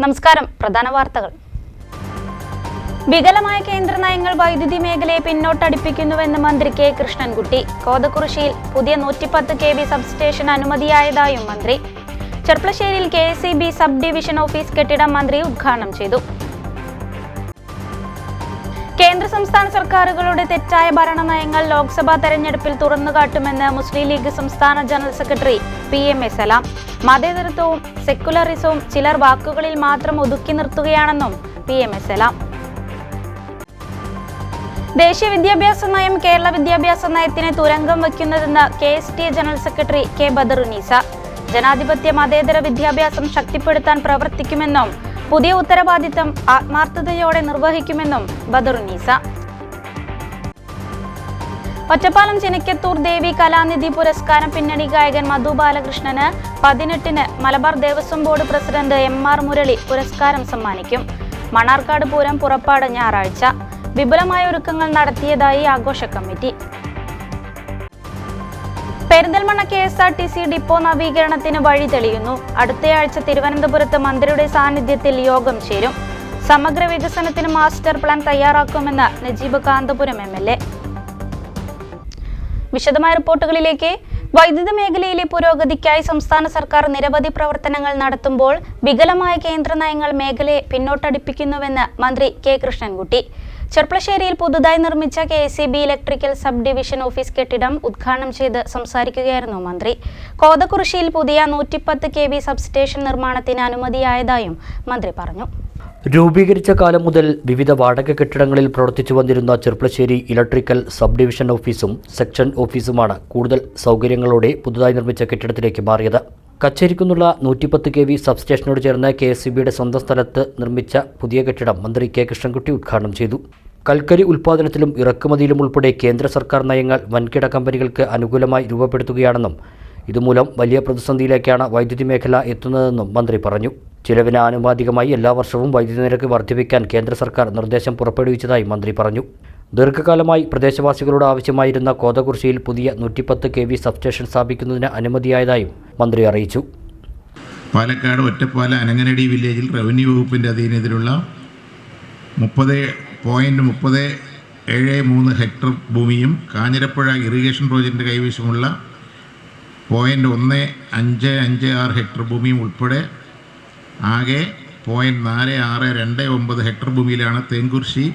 നമസ്കാരം. പ്രധാന വാർത്തകൾ. വികലമായ കേന്ദ്ര നയങ്ങൾ വൈദ്യുതി മേഖലയെ പിന്നോട്ടടിപ്പിക്കുന്നുവെന്ന് മന്ത്രി കെ കൃഷ്ണൻകുട്ടി. കോതകുറിശ്ശിയിൽ പുതിയ 110 kV സബ്സ്റ്റേഷൻ അനുമതിയായതായും മന്ത്രി. ചെർപ്പളശ്ശേരിയിൽ KSEB സബ് ഡിവിഷൻ ഓഫീസ് കെട്ടിടം മന്ത്രി ഉദ്ഘാടനം ചെയ്തു. കേന്ദ്ര സംസ്ഥാന സർക്കാരുകളുടെ തെറ്റായ ഭരണ നയങ്ങൾ ലോക്സഭാ തെരഞ്ഞെടുപ്പിൽ തുറന്നുകാട്ടുമെന്ന് മുസ്ലിം ലീഗ് സംസ്ഥാന ജനറൽ സെക്രട്ടറി PM A സലാം. മതേതരത്വവും സെക്കുലറിസവും ചിലർ വാക്കുകളിൽ മാത്രം ഒതുക്കി നിർത്തുകയാണെന്നും PM A സലാം. ദേശീയ വിദ്യാഭ്യാസ നയം കേരള വിദ്യാഭ്യാസ നയത്തിന് തുരങ്കം വയ്ക്കുന്നതെന്ന് KSTA general secretary K Badarunnisa. ജനാധിപത്യ മതേതര വിദ്യാഭ്യാസം ശക്തിപ്പെടുത്താൻ പ്രവർത്തിക്കുമെന്നും പുതിയ ഉത്തരവാദിത്തം ആത്മാർത്ഥതയോടെ നിർവഹിക്കുമെന്നും ബദറുന്നീസ. ഒറ്റപ്പാലം ചിനക്കത്തൂർ ദേവി കലാനിധി പുരസ്കാരം പിന്നണി ഗായകൻ മധു ബാലകൃഷ്ണന് 18-ന് Malabar Devaswom board president MR Murali പുരസ്കാരം സമ്മാനിക്കും. മണ്ണാർക്കാട് പൂരം പുറപ്പാട് ഞായറാഴ്ച. വിപുലമായ ഒരുക്കങ്ങൾ നടത്തിയതായി ആഘോഷ കമ്മിറ്റി. പെരിന്തൽമണ്ണ KSRTC ഡിപ്പോ നവീകരണത്തിന് വഴി തെളിയുന്നു. അടുത്തയാഴ്ച തിരുവനന്തപുരത്ത് മന്ത്രിയുടെ സാന്നിധ്യത്തിൽ യോഗം ചേരും. സമഗ്ര വികസനത്തിന് മാസ്റ്റർ പ്ലാൻ തയ്യാറാക്കുമെന്ന് നജീബ് കാന്തപുരം MLA. വിശദമായ റിപ്പോർട്ടുകളിലേക്ക്. വൈദ്യുത മേഖലയിലെ പുരോഗതിക്കായി സംസ്ഥാന സർക്കാർ നിരവധി പ്രവർത്തനങ്ങൾ നടത്തുമ്പോൾ വികലമായ കേന്ദ്ര നയങ്ങൾ മേഖലയെ പിന്നോട്ടടിപ്പിക്കുന്നുവെന്ന് മന്ത്രി K കൃഷ്ണൻകുട്ടി. ചെർപ്പളശ്ശേരിയിൽ പുതുതായി നിർമ്മിച്ച KSEB electrical sub division office കെട്ടിടം ഉദ്ഘാടനം ചെയ്ത് സംസാരിക്കുകയായിരുന്നു മന്ത്രി. കോതകുറിശ്ശിയിൽ പുതിയ 110 kV സബ്സ്റ്റേഷൻ നിർമ്മാണത്തിന് അനുമതിയായതായും മന്ത്രി പറഞ്ഞു. രൂപീകരിച്ച കാലം മുതൽ വിവിധ വാടക കെട്ടിടങ്ങളിൽ പ്രവർത്തിച്ചു വന്നിരുന്ന ചെർപ്പളശ്ശേരി ഇലക്ട്രിക്കൽ സബ് ഡിവിഷൻ ഓഫീസും സെക്ഷൻ ഓഫീസുമാണ് കൂടുതൽ സൗകര്യങ്ങളോടെ പുതുതായി നിർമ്മിച്ച കെട്ടിടത്തിലേക്ക് മാറിയത്. കച്ചേരിക്കുന്നുള്ള 110 kV സബ്സ്റ്റേഷനോട് ചേർന്ന് KSEBയുടെ സ്വന്തം സ്ഥലത്ത് നിർമ്മിച്ച പുതിയ കെട്ടിടം മന്ത്രി K കൃഷ്ണൻകുട്ടി ഉദ്ഘാടനം ചെയ്തു. കൽക്കരി ഉൽപ്പാദനത്തിലും ഇറക്കുമതിയിലും ഉൾപ്പെടെ കേന്ദ്ര സർക്കാർ നയങ്ങൾ വൻകിട കമ്പനികൾക്ക് അനുകൂലമായി രൂപപ്പെടുത്തുകയാണെന്നും ഇതുമൂലം വലിയ പ്രതിസന്ധിയിലേക്കാണ് വൈദ്യുതി മേഖല എത്തുന്നതെന്നും മന്ത്രി പറഞ്ഞു. ചിലവിന് ആനുപാതികമായി എല്ലാ വർഷവും വൈദ്യുതി നിരക്ക് വർദ്ധിപ്പിക്കാൻ കേന്ദ്ര സർക്കാർ നിർദ്ദേശം പുറപ്പെടുവിച്ചതായി മന്ത്രി പറഞ്ഞു. ദീർഘകാലമായി പ്രദേശവാസികളോട് ആവശ്യമായിരുന്ന കോതകുറിശ്ശിയിൽ പുതിയ 110 kV സബ്സ്റ്റേഷൻ സ്ഥാപിക്കുന്നതിന് അനുമതിയായതായും മന്ത്രി അറിയിച്ചു. പാലക്കാട് ഒറ്റപ്പാല അനങ്ങനടി വില്ലേജിൽ റവന്യൂ വകുപ്പിൻ്റെ അധീനതയിലുള്ള 30.3073 ഹെക്ടർ ഭൂമിയും കാഞ്ഞിരപ്പുഴ ഇറിഗേഷൻ പ്രോജക്റ്റിൻ്റെ കൈവശമുള്ള 0.1556 ഹെക്ടർ ഭൂമിയും ഉൾപ്പെടെ ആകെ 0.4629 ഹെക്ടർ ഭൂമിയിലാണ് തേങ്കുറിശ്ശി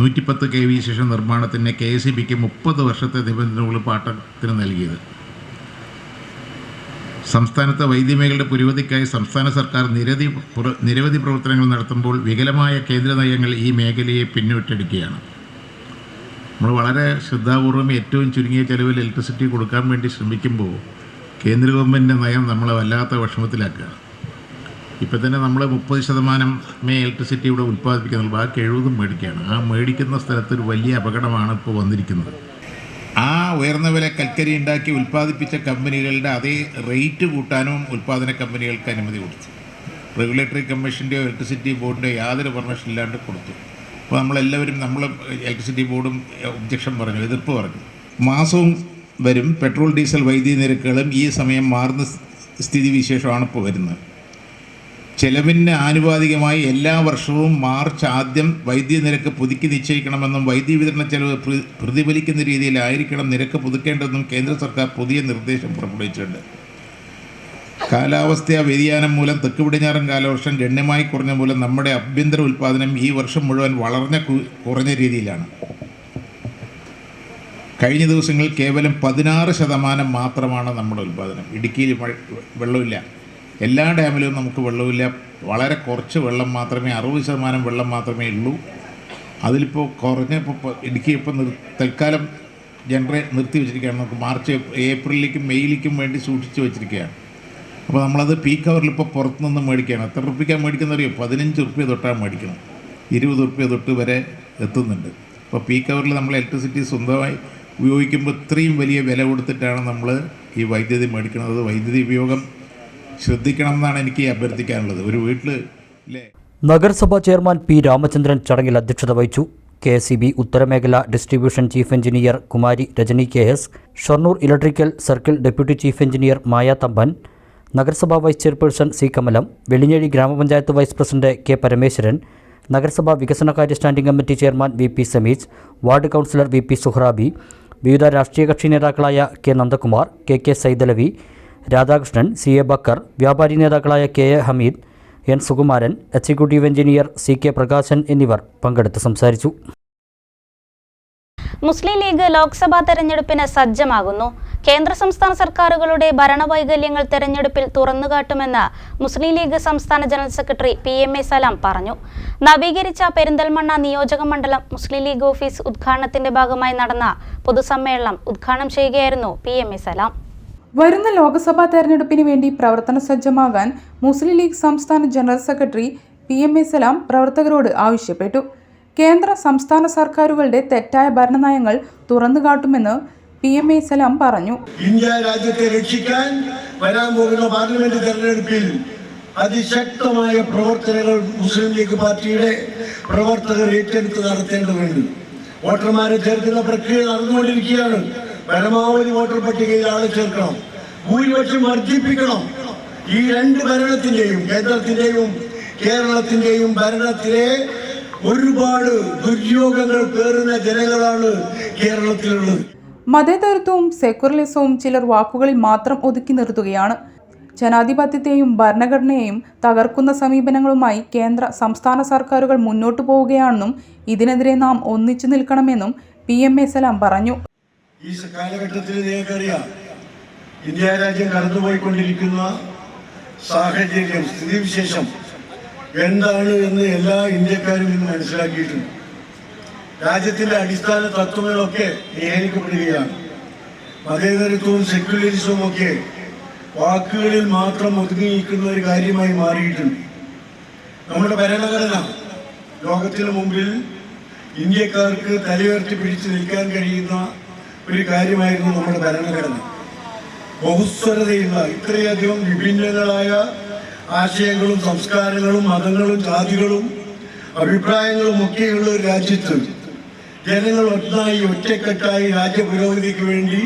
110 kV സ്റ്റേഷൻ നിർമ്മാണത്തിന് KSEBക്ക് 30 വർഷത്തെ നിബന്ധനകൾ പാട്ടത്തിന് നൽകിയത്. സംസ്ഥാനത്തെ വൈദ്യുതി മേഖലയുടെ പുരോഗതിക്കായി സംസ്ഥാന സർക്കാർ നിരവധി പ്രവർത്തനങ്ങൾ നടത്തുമ്പോൾ വികലമായ കേന്ദ്ര നയങ്ങൾ ഈ മേഖലയെ പിന്നോട്ടടിക്കുകയാണ്. നമ്മൾ വളരെ ശ്രദ്ധാപൂർവം ഏറ്റവും ചുരുങ്ങിയ ചെലവിൽ ഇലക്ട്രിസിറ്റി കൊടുക്കാൻ വേണ്ടി ശ്രമിക്കുമ്പോൾ കേന്ദ്ര ഗവൺമെൻറ്റിൻ്റെ നയം നമ്മളെ വല്ലാത്ത വിഷമത്തിലാക്കുക. ഇപ്പം തന്നെ നമ്മൾ 30% ഇലക്ട്രിസിറ്റി ഇവിടെ ഉൽപ്പാദിപ്പിക്കുന്നുള്ളൂ, ബാക്കി 70% മേടിക്കുകയാണ്. ആ മേടിക്കുന്ന സ്ഥലത്തൊരു വലിയ അപകടമാണ് ഇപ്പോൾ വന്നിരിക്കുന്നത്. ആ ഉയർന്ന വില കൽക്കരി ഉണ്ടാക്കി ഉൽപ്പാദിപ്പിച്ച കമ്പനികളുടെ അതേ റേറ്റ് കൂട്ടാനും ഉൽപ്പാദന കമ്പനികൾക്ക് അനുമതി കൊടുത്തു. റെഗുലേറ്ററി കമ്മീഷൻ്റെയോ ഇലക്ട്രിസിറ്റി ബോർഡിൻ്റെയോ യാതൊരു പെർമിഷൻ ഇല്ലാണ്ട് കൊടുത്തു. അപ്പോൾ നമ്മളെല്ലാവരും ഇലക്ട്രിസിറ്റി ബോർഡും ഒബ്ജക്ഷൻ പറഞ്ഞു, എതിർപ്പ് പറഞ്ഞു. മാസവും വരും പെട്രോൾ ഡീസൽ വൈദ്യുതി നിരക്കുകളും ഈ സമയം മാറുന്ന സ്ഥിതിവിശേഷമാണ് ഇപ്പോൾ വരുന്നത്. ചെലവിന് ആനുപാതികമായി എല്ലാ വർഷവും മാർച്ച് ആദ്യം വൈദ്യുതി നിരക്ക് പുതുക്കി നിശ്ചയിക്കണമെന്നും വൈദ്യുതി വിതരണ ചെലവ് പ്രതിഫലിക്കുന്ന രീതിയിലായിരിക്കണം നിരക്ക് പുതുക്കേണ്ടതെന്നും കേന്ദ്ര സർക്കാർ പുതിയ നിർദ്ദേശം പുറപ്പെടുവിച്ചിട്ടുണ്ട്. കാലാവസ്ഥാ വ്യതിയാനം മൂലം തെക്ക് പടിഞ്ഞാറൻ കാലവർഷം ഗണ്യമായി കുറഞ്ഞ മൂലം നമ്മുടെ ആഭ്യന്തര ഉൽപ്പാദനം ഈ വർഷം മുഴുവൻ കുറഞ്ഞ രീതിയിലാണ്. കഴിഞ്ഞ ദിവസങ്ങളിൽ കേവലം 16% മാത്രമാണ് നമ്മുടെ ഉൽപ്പാദനം. ഇടുക്കിയിൽ വെള്ളമില്ല, എല്ലാ ഡാമിലും നമുക്ക് വെള്ളമില്ല. വളരെ കുറച്ച് വെള്ളം മാത്രമേ 60% വെള്ളം മാത്രമേ ഉള്ളൂ. അതിലിപ്പോൾ കുറഞ്ഞപ്പോൾ ഇടുക്കി ഇപ്പോൾ തൽക്കാലം നിർത്തി വെച്ചിരിക്കുകയാണ്. നമുക്ക് മാർച്ച് ഏപ്രിലിലേക്കും മെയ്യിലേക്കും വേണ്ടി സൂക്ഷിച്ച് വെച്ചിരിക്കുകയാണ്. അപ്പോൾ നമ്മളത് പീക്ക് അവറിൽ ഇപ്പോൾ പുറത്തുനിന്ന് മേടിക്കുകയാണ്. എത്ര റുപ്യക്കാണ് മേടിക്കുന്നറിയോ? 15 റുപ്യ തൊട്ടാണ് മേടിക്കണം. 20 റുപ്യ തൊട്ട് വരെ എത്തുന്നുണ്ട്. അപ്പോൾ പീക്ക് അവറിൽ നമ്മൾ ഇലക്ട്രിസിറ്റി സ്വന്തമായി ഉപയോഗിക്കുമ്പോൾ ഇത്രയും വലിയ വില കൊടുത്തിട്ടാണ് നമ്മൾ ഈ വൈദ്യുതി മേടിക്കുന്നത്. വൈദ്യുതി ഉപയോഗം ശ്രദ്ധിക്കണം എന്നാണ് എനിക്ക് അഭ്യർത്ഥിക്കാനുള്ളത്. ഒരു വീട്ടിൽ നഗരസഭാ ചെയർമാൻ P രാമചന്ദ്രൻ ചടങ്ങിൽ അധ്യക്ഷത വഹിച്ചു. KSEB ഉത്തരമേഖല distribution chief engineer Kumari Rajani KS, Shoranur electrical circle deputy chief engineer Maya Thampan, നഗരസഭാ vice chairperson C Kamalam, Vellinezhi ഗ്രാമപഞ്ചായത്ത് വൈസ് പ്രസിഡന്റ് കെ പരമേശ്വരൻ, നഗരസഭാ വികസനകാര്യ standing committee chairman V P Sameej, ward councillor V P Suhrabi, വിവിധ രാഷ്ട്രീയ കക്ഷി നേതാക്കളായ K Nandakumar, K K Saidalavi, Radhakrishnan, C A Bakkar, വ്യാപാരി നേതാക്കളായ K A Hameed, N Sukumaran, executive engineer C K Prakashan എന്നിവർ പങ്കെടുത്ത് സംസാരിച്ചു. മുസ്ലിം ലീഗ് ലോക്സഭാ തെരഞ്ഞെടുപ്പിന് സജ്ജമാകുന്നു. കേന്ദ്ര സംസ്ഥാന സർക്കാരുകളുടെ ഭരണവൈകല്യങ്ങൾ തെരഞ്ഞെടുപ്പിൽ തുറന്നുകാട്ടുമെന്ന് മുസ്ലിം ലീഗ് സംസ്ഥാന ജനറൽ സെക്രട്ടറി PMA സലാം പറഞ്ഞു. നവീകരിച്ച പെരിന്തൽമണ്ണ നിയോജക മണ്ഡലം മുസ്ലിം ലീഗ് ഓഫീസ് ഉദ്ഘാടനത്തിന്റെ ഭാഗമായി നടന്ന പൊതുസമ്മേളനം ഉദ്ഘാടനം ചെയ്യുകയായിരുന്നു PMA സലാം. വരുന്ന ലോക്സഭാ തെരഞ്ഞെടുപ്പിന് വേണ്ടി പ്രവർത്തന സജ്ജമാകാൻ മുസ്ലിം ലീഗ് സംസ്ഥാന ജനറൽ സെക്രട്ടറി PMA സലാം പ്രവർത്തകരോട് ആവശ്യപ്പെട്ടു. കേന്ദ്ര സംസ്ഥാന സർക്കാരുകളുടെ തെറ്റായ ഭരണനയങ്ങൾ തുറന്നുകാട്ടുമെന്ന് PMA സലാം പറഞ്ഞു. ഇന്ത്യ രാജ്യത്തെ രക്ഷിക്കാൻ വരാൻ പോകുന്ന പാർലമെന്റ് തെരഞ്ഞെടുപ്പിൽ അതിശക്തമായ പ്രവർത്തനങ്ങൾ മുസ്ലിം ലീഗ് പാർട്ടിയുടെ പ്രവർത്തകർ ഏറ്റെടുത്ത് നടത്തേണ്ടതുണ്ട്. വോട്ടർമാരെ ചേർക്കുന്ന പ്രക്രിയ നടന്നുകൊണ്ടിരിക്കുകയാണ്. പരമാവധി വോട്ടർ പട്ടികയിൽ ആളെ ചേർക്കണം, ഭൂരിപക്ഷം വർദ്ധിപ്പിക്കണം. ഈ രണ്ട് ഭരണത്തിന്റെയും, കേന്ദ്രത്തിന്റെയും കേരളത്തിന്റെയും ഭരണത്തിലെ ഒരുപാട് ദുര്യോഗങ്ങൾ പേറുന്ന ജനങ്ങളാണ് കേരളത്തിലുള്ളത്. മതേതരത്വവും സെക്യുലറിസവും ചിലർ വാക്കുകളിൽ മാത്രം ഒതുക്കി നിർത്തുകയാണ്. ജനാധിപത്യത്തെയും ഭരണഘടനയെയും തകർക്കുന്ന സമീപനങ്ങളുമായി കേന്ദ്ര സംസ്ഥാന സർക്കാരുകൾ മുന്നോട്ടു പോവുകയാണെന്നും ഇതിനെതിരെ നാം ഒന്നിച്ചു നിൽക്കണമെന്നും PMA സലാം പറഞ്ഞു. ഈ കാലഘട്ടത്തിൽ നിങ്ങൾക്കറിയാം, ഇന്ത്യ രാജ്യം കടന്നുപോയിക്കൊണ്ടിരിക്കുന്ന സാഹചര്യം, സ്ഥിതിവിശേഷം എന്താണ് എന്ന് എല്ലാ ഇന്ത്യക്കാരും ഇന്ന് മനസ്സിലാക്കിയിട്ടുണ്ട്. രാജ്യത്തിന്റെ അടിസ്ഥാന തത്വങ്ങളൊക്കെ നിയന്ത്രിക്കപ്പെടുകയാണ്. മതേതരത്വവും സെക്യുലറിസവും ഒക്കെ വാക്കുകളിൽ മാത്രം ഒതുങ്ങി നിൽക്കുന്ന ഒരു കാര്യമായി മാറിയിട്ടുണ്ട്. നമ്മുടെ ഭരണഘടന ലോകത്തിന് മുമ്പിൽ ഇന്ത്യക്കാർക്ക് തലയുയർത്തി പിടിച്ചു നിൽക്കാൻ കഴിയുന്ന ഒരു കാര്യമായിരുന്നു നമ്മുടെ ഭരണഘടന. ബഹുസ്വരതയുള്ള, ഇത്രയധികം വിഭിന്നങ്ങളായ ആശയങ്ങളും സംസ്കാരങ്ങളും മതങ്ങളും ജാതികളും അഭിപ്രായങ്ങളും ഒക്കെയുള്ള ഒരു രാജ്യത്ത് ജനങ്ങൾ ഒന്നായി ഒറ്റക്കെട്ടായി രാജ്യപുരോഗതിക്ക് വേണ്ടി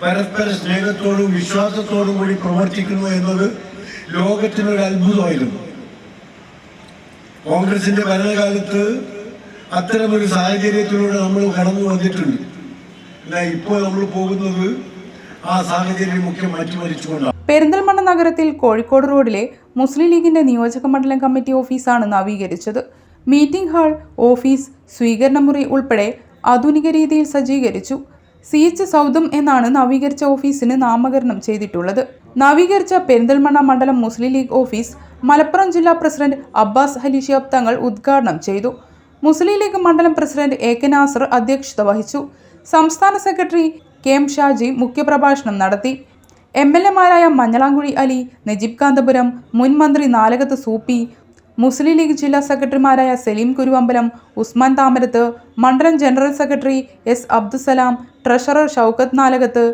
പരസ്പര സ്നേഹത്തോടും വിശ്വാസത്തോടും കൂടി പ്രവർത്തിക്കുന്നു എന്നത് ലോകത്തിനൊരു അത്ഭുതമായിരുന്നു. കോൺഗ്രസിന്റെ ഭരണകാലത്ത് അത്തരമൊരു സാഹചര്യത്തിലൂടെ നമ്മൾ കടന്നു വന്നിട്ടുണ്ട്. എന്നാൽ ഇപ്പോൾ നമ്മൾ പോകുന്നത് ആ സാഹചര്യം ഒക്കെ മാറ്റിമറിച്ചുകൊണ്ടാണ്. പെരിന്തൽമണ്ണ നഗരത്തിൽ കോഴിക്കോട് റോഡിലെ മുസ്ലിം ലീഗിന്റെ നിയോജക മണ്ഡലം കമ്മിറ്റി ഓഫീസാണ് നവീകരിച്ചത്. മീറ്റിംഗ് ഹാൾ, ഓഫീസ്, സ്വീകരണ മുറി ഉൾപ്പെടെ ആധുനിക രീതിയിൽ സജ്ജീകരിച്ചു. CH സൗദം എന്നാണ് നവീകരിച്ച ഓഫീസിന് നാമകരണം ചെയ്തിട്ടുള്ളത്. നവീകരിച്ച പെരിന്തൽമണ്ണ മണ്ഡലം മുസ്ലിം ലീഗ് ഓഫീസ് മലപ്പുറം ജില്ലാ പ്രസിഡന്റ് അബ്ബാസ് അലി ശിഹാബ് തങ്ങൾ ഉദ്ഘാടനം ചെയ്തു. മുസ്ലിം ലീഗ് മണ്ഡലം പ്രസിഡന്റ് AK നാസർ അധ്യക്ഷത വഹിച്ചു. സംസ്ഥാന സെക്രട്ടറി KM ഷാജി മുഖ്യപ്രഭാഷണം നടത്തി. MLA മാരായ മഞ്ഞളാംകുഴി അലി, നജീബ് കാന്തപുരം, മുൻ മന്ത്രി നാലകത്ത് സൂപ്പി, മുസ്ലിം ലീഗ് ജില്ലാ സെക്രട്ടറിമാരായ സലീം കുരുവമ്പലം, ഉസ്മാൻ താമരത്ത്, മണ്ഡലം general secretary S Abdussalam, treasurer Shoukath Nalakath,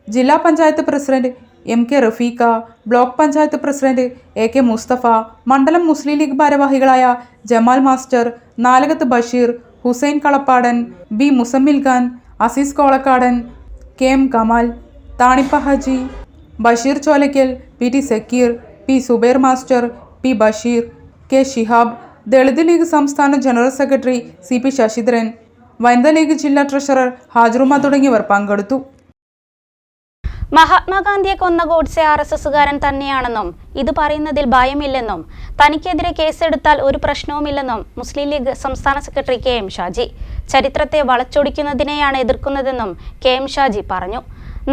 ജില്ലാ panchayat president MK Rafeeqa, block panchayat president AK Musthafa, മണ്ഡലം മുസ്ലിം ലീഗ് ഭാരവാഹികളായ Jamal master, Nalakath Basheer, Hussain Kalappadan, B Muzammil Khan, Azeez Kolakkadan, KM Kamal, Thanippa Haji, Basheer Cholakkal, PT Sakkeer, P Subair master, P Basheer, K Shihab, Dalit League സംസ്ഥാന general secretary CP Sasidharan, Vanitha League ജില്ലാ ട്രഷറർ ഹാജറുമ തുടങ്ങിയവർ പങ്കെടുത്തു. മഹാത്മാഗാന്ധിയെ കൊന്ന ഗോഡ്സെ RSSകാരൻ തന്നെയാണെന്നും ഇത് പറയുന്നതിൽ ഭയമില്ലെന്നും തനിക്കെതിരെ കേസെടുത്താൽ ഒരു പ്രശ്നവുമില്ലെന്നും മുസ്ലിം ലീഗ് സംസ്ഥാന സെക്രട്ടറി KM ഷാജി. ചരിത്രത്തെ വളച്ചൊടിക്കുന്നതിനെയാണ് എതിർക്കുന്നതെന്നും KM ഷാജി പറഞ്ഞു.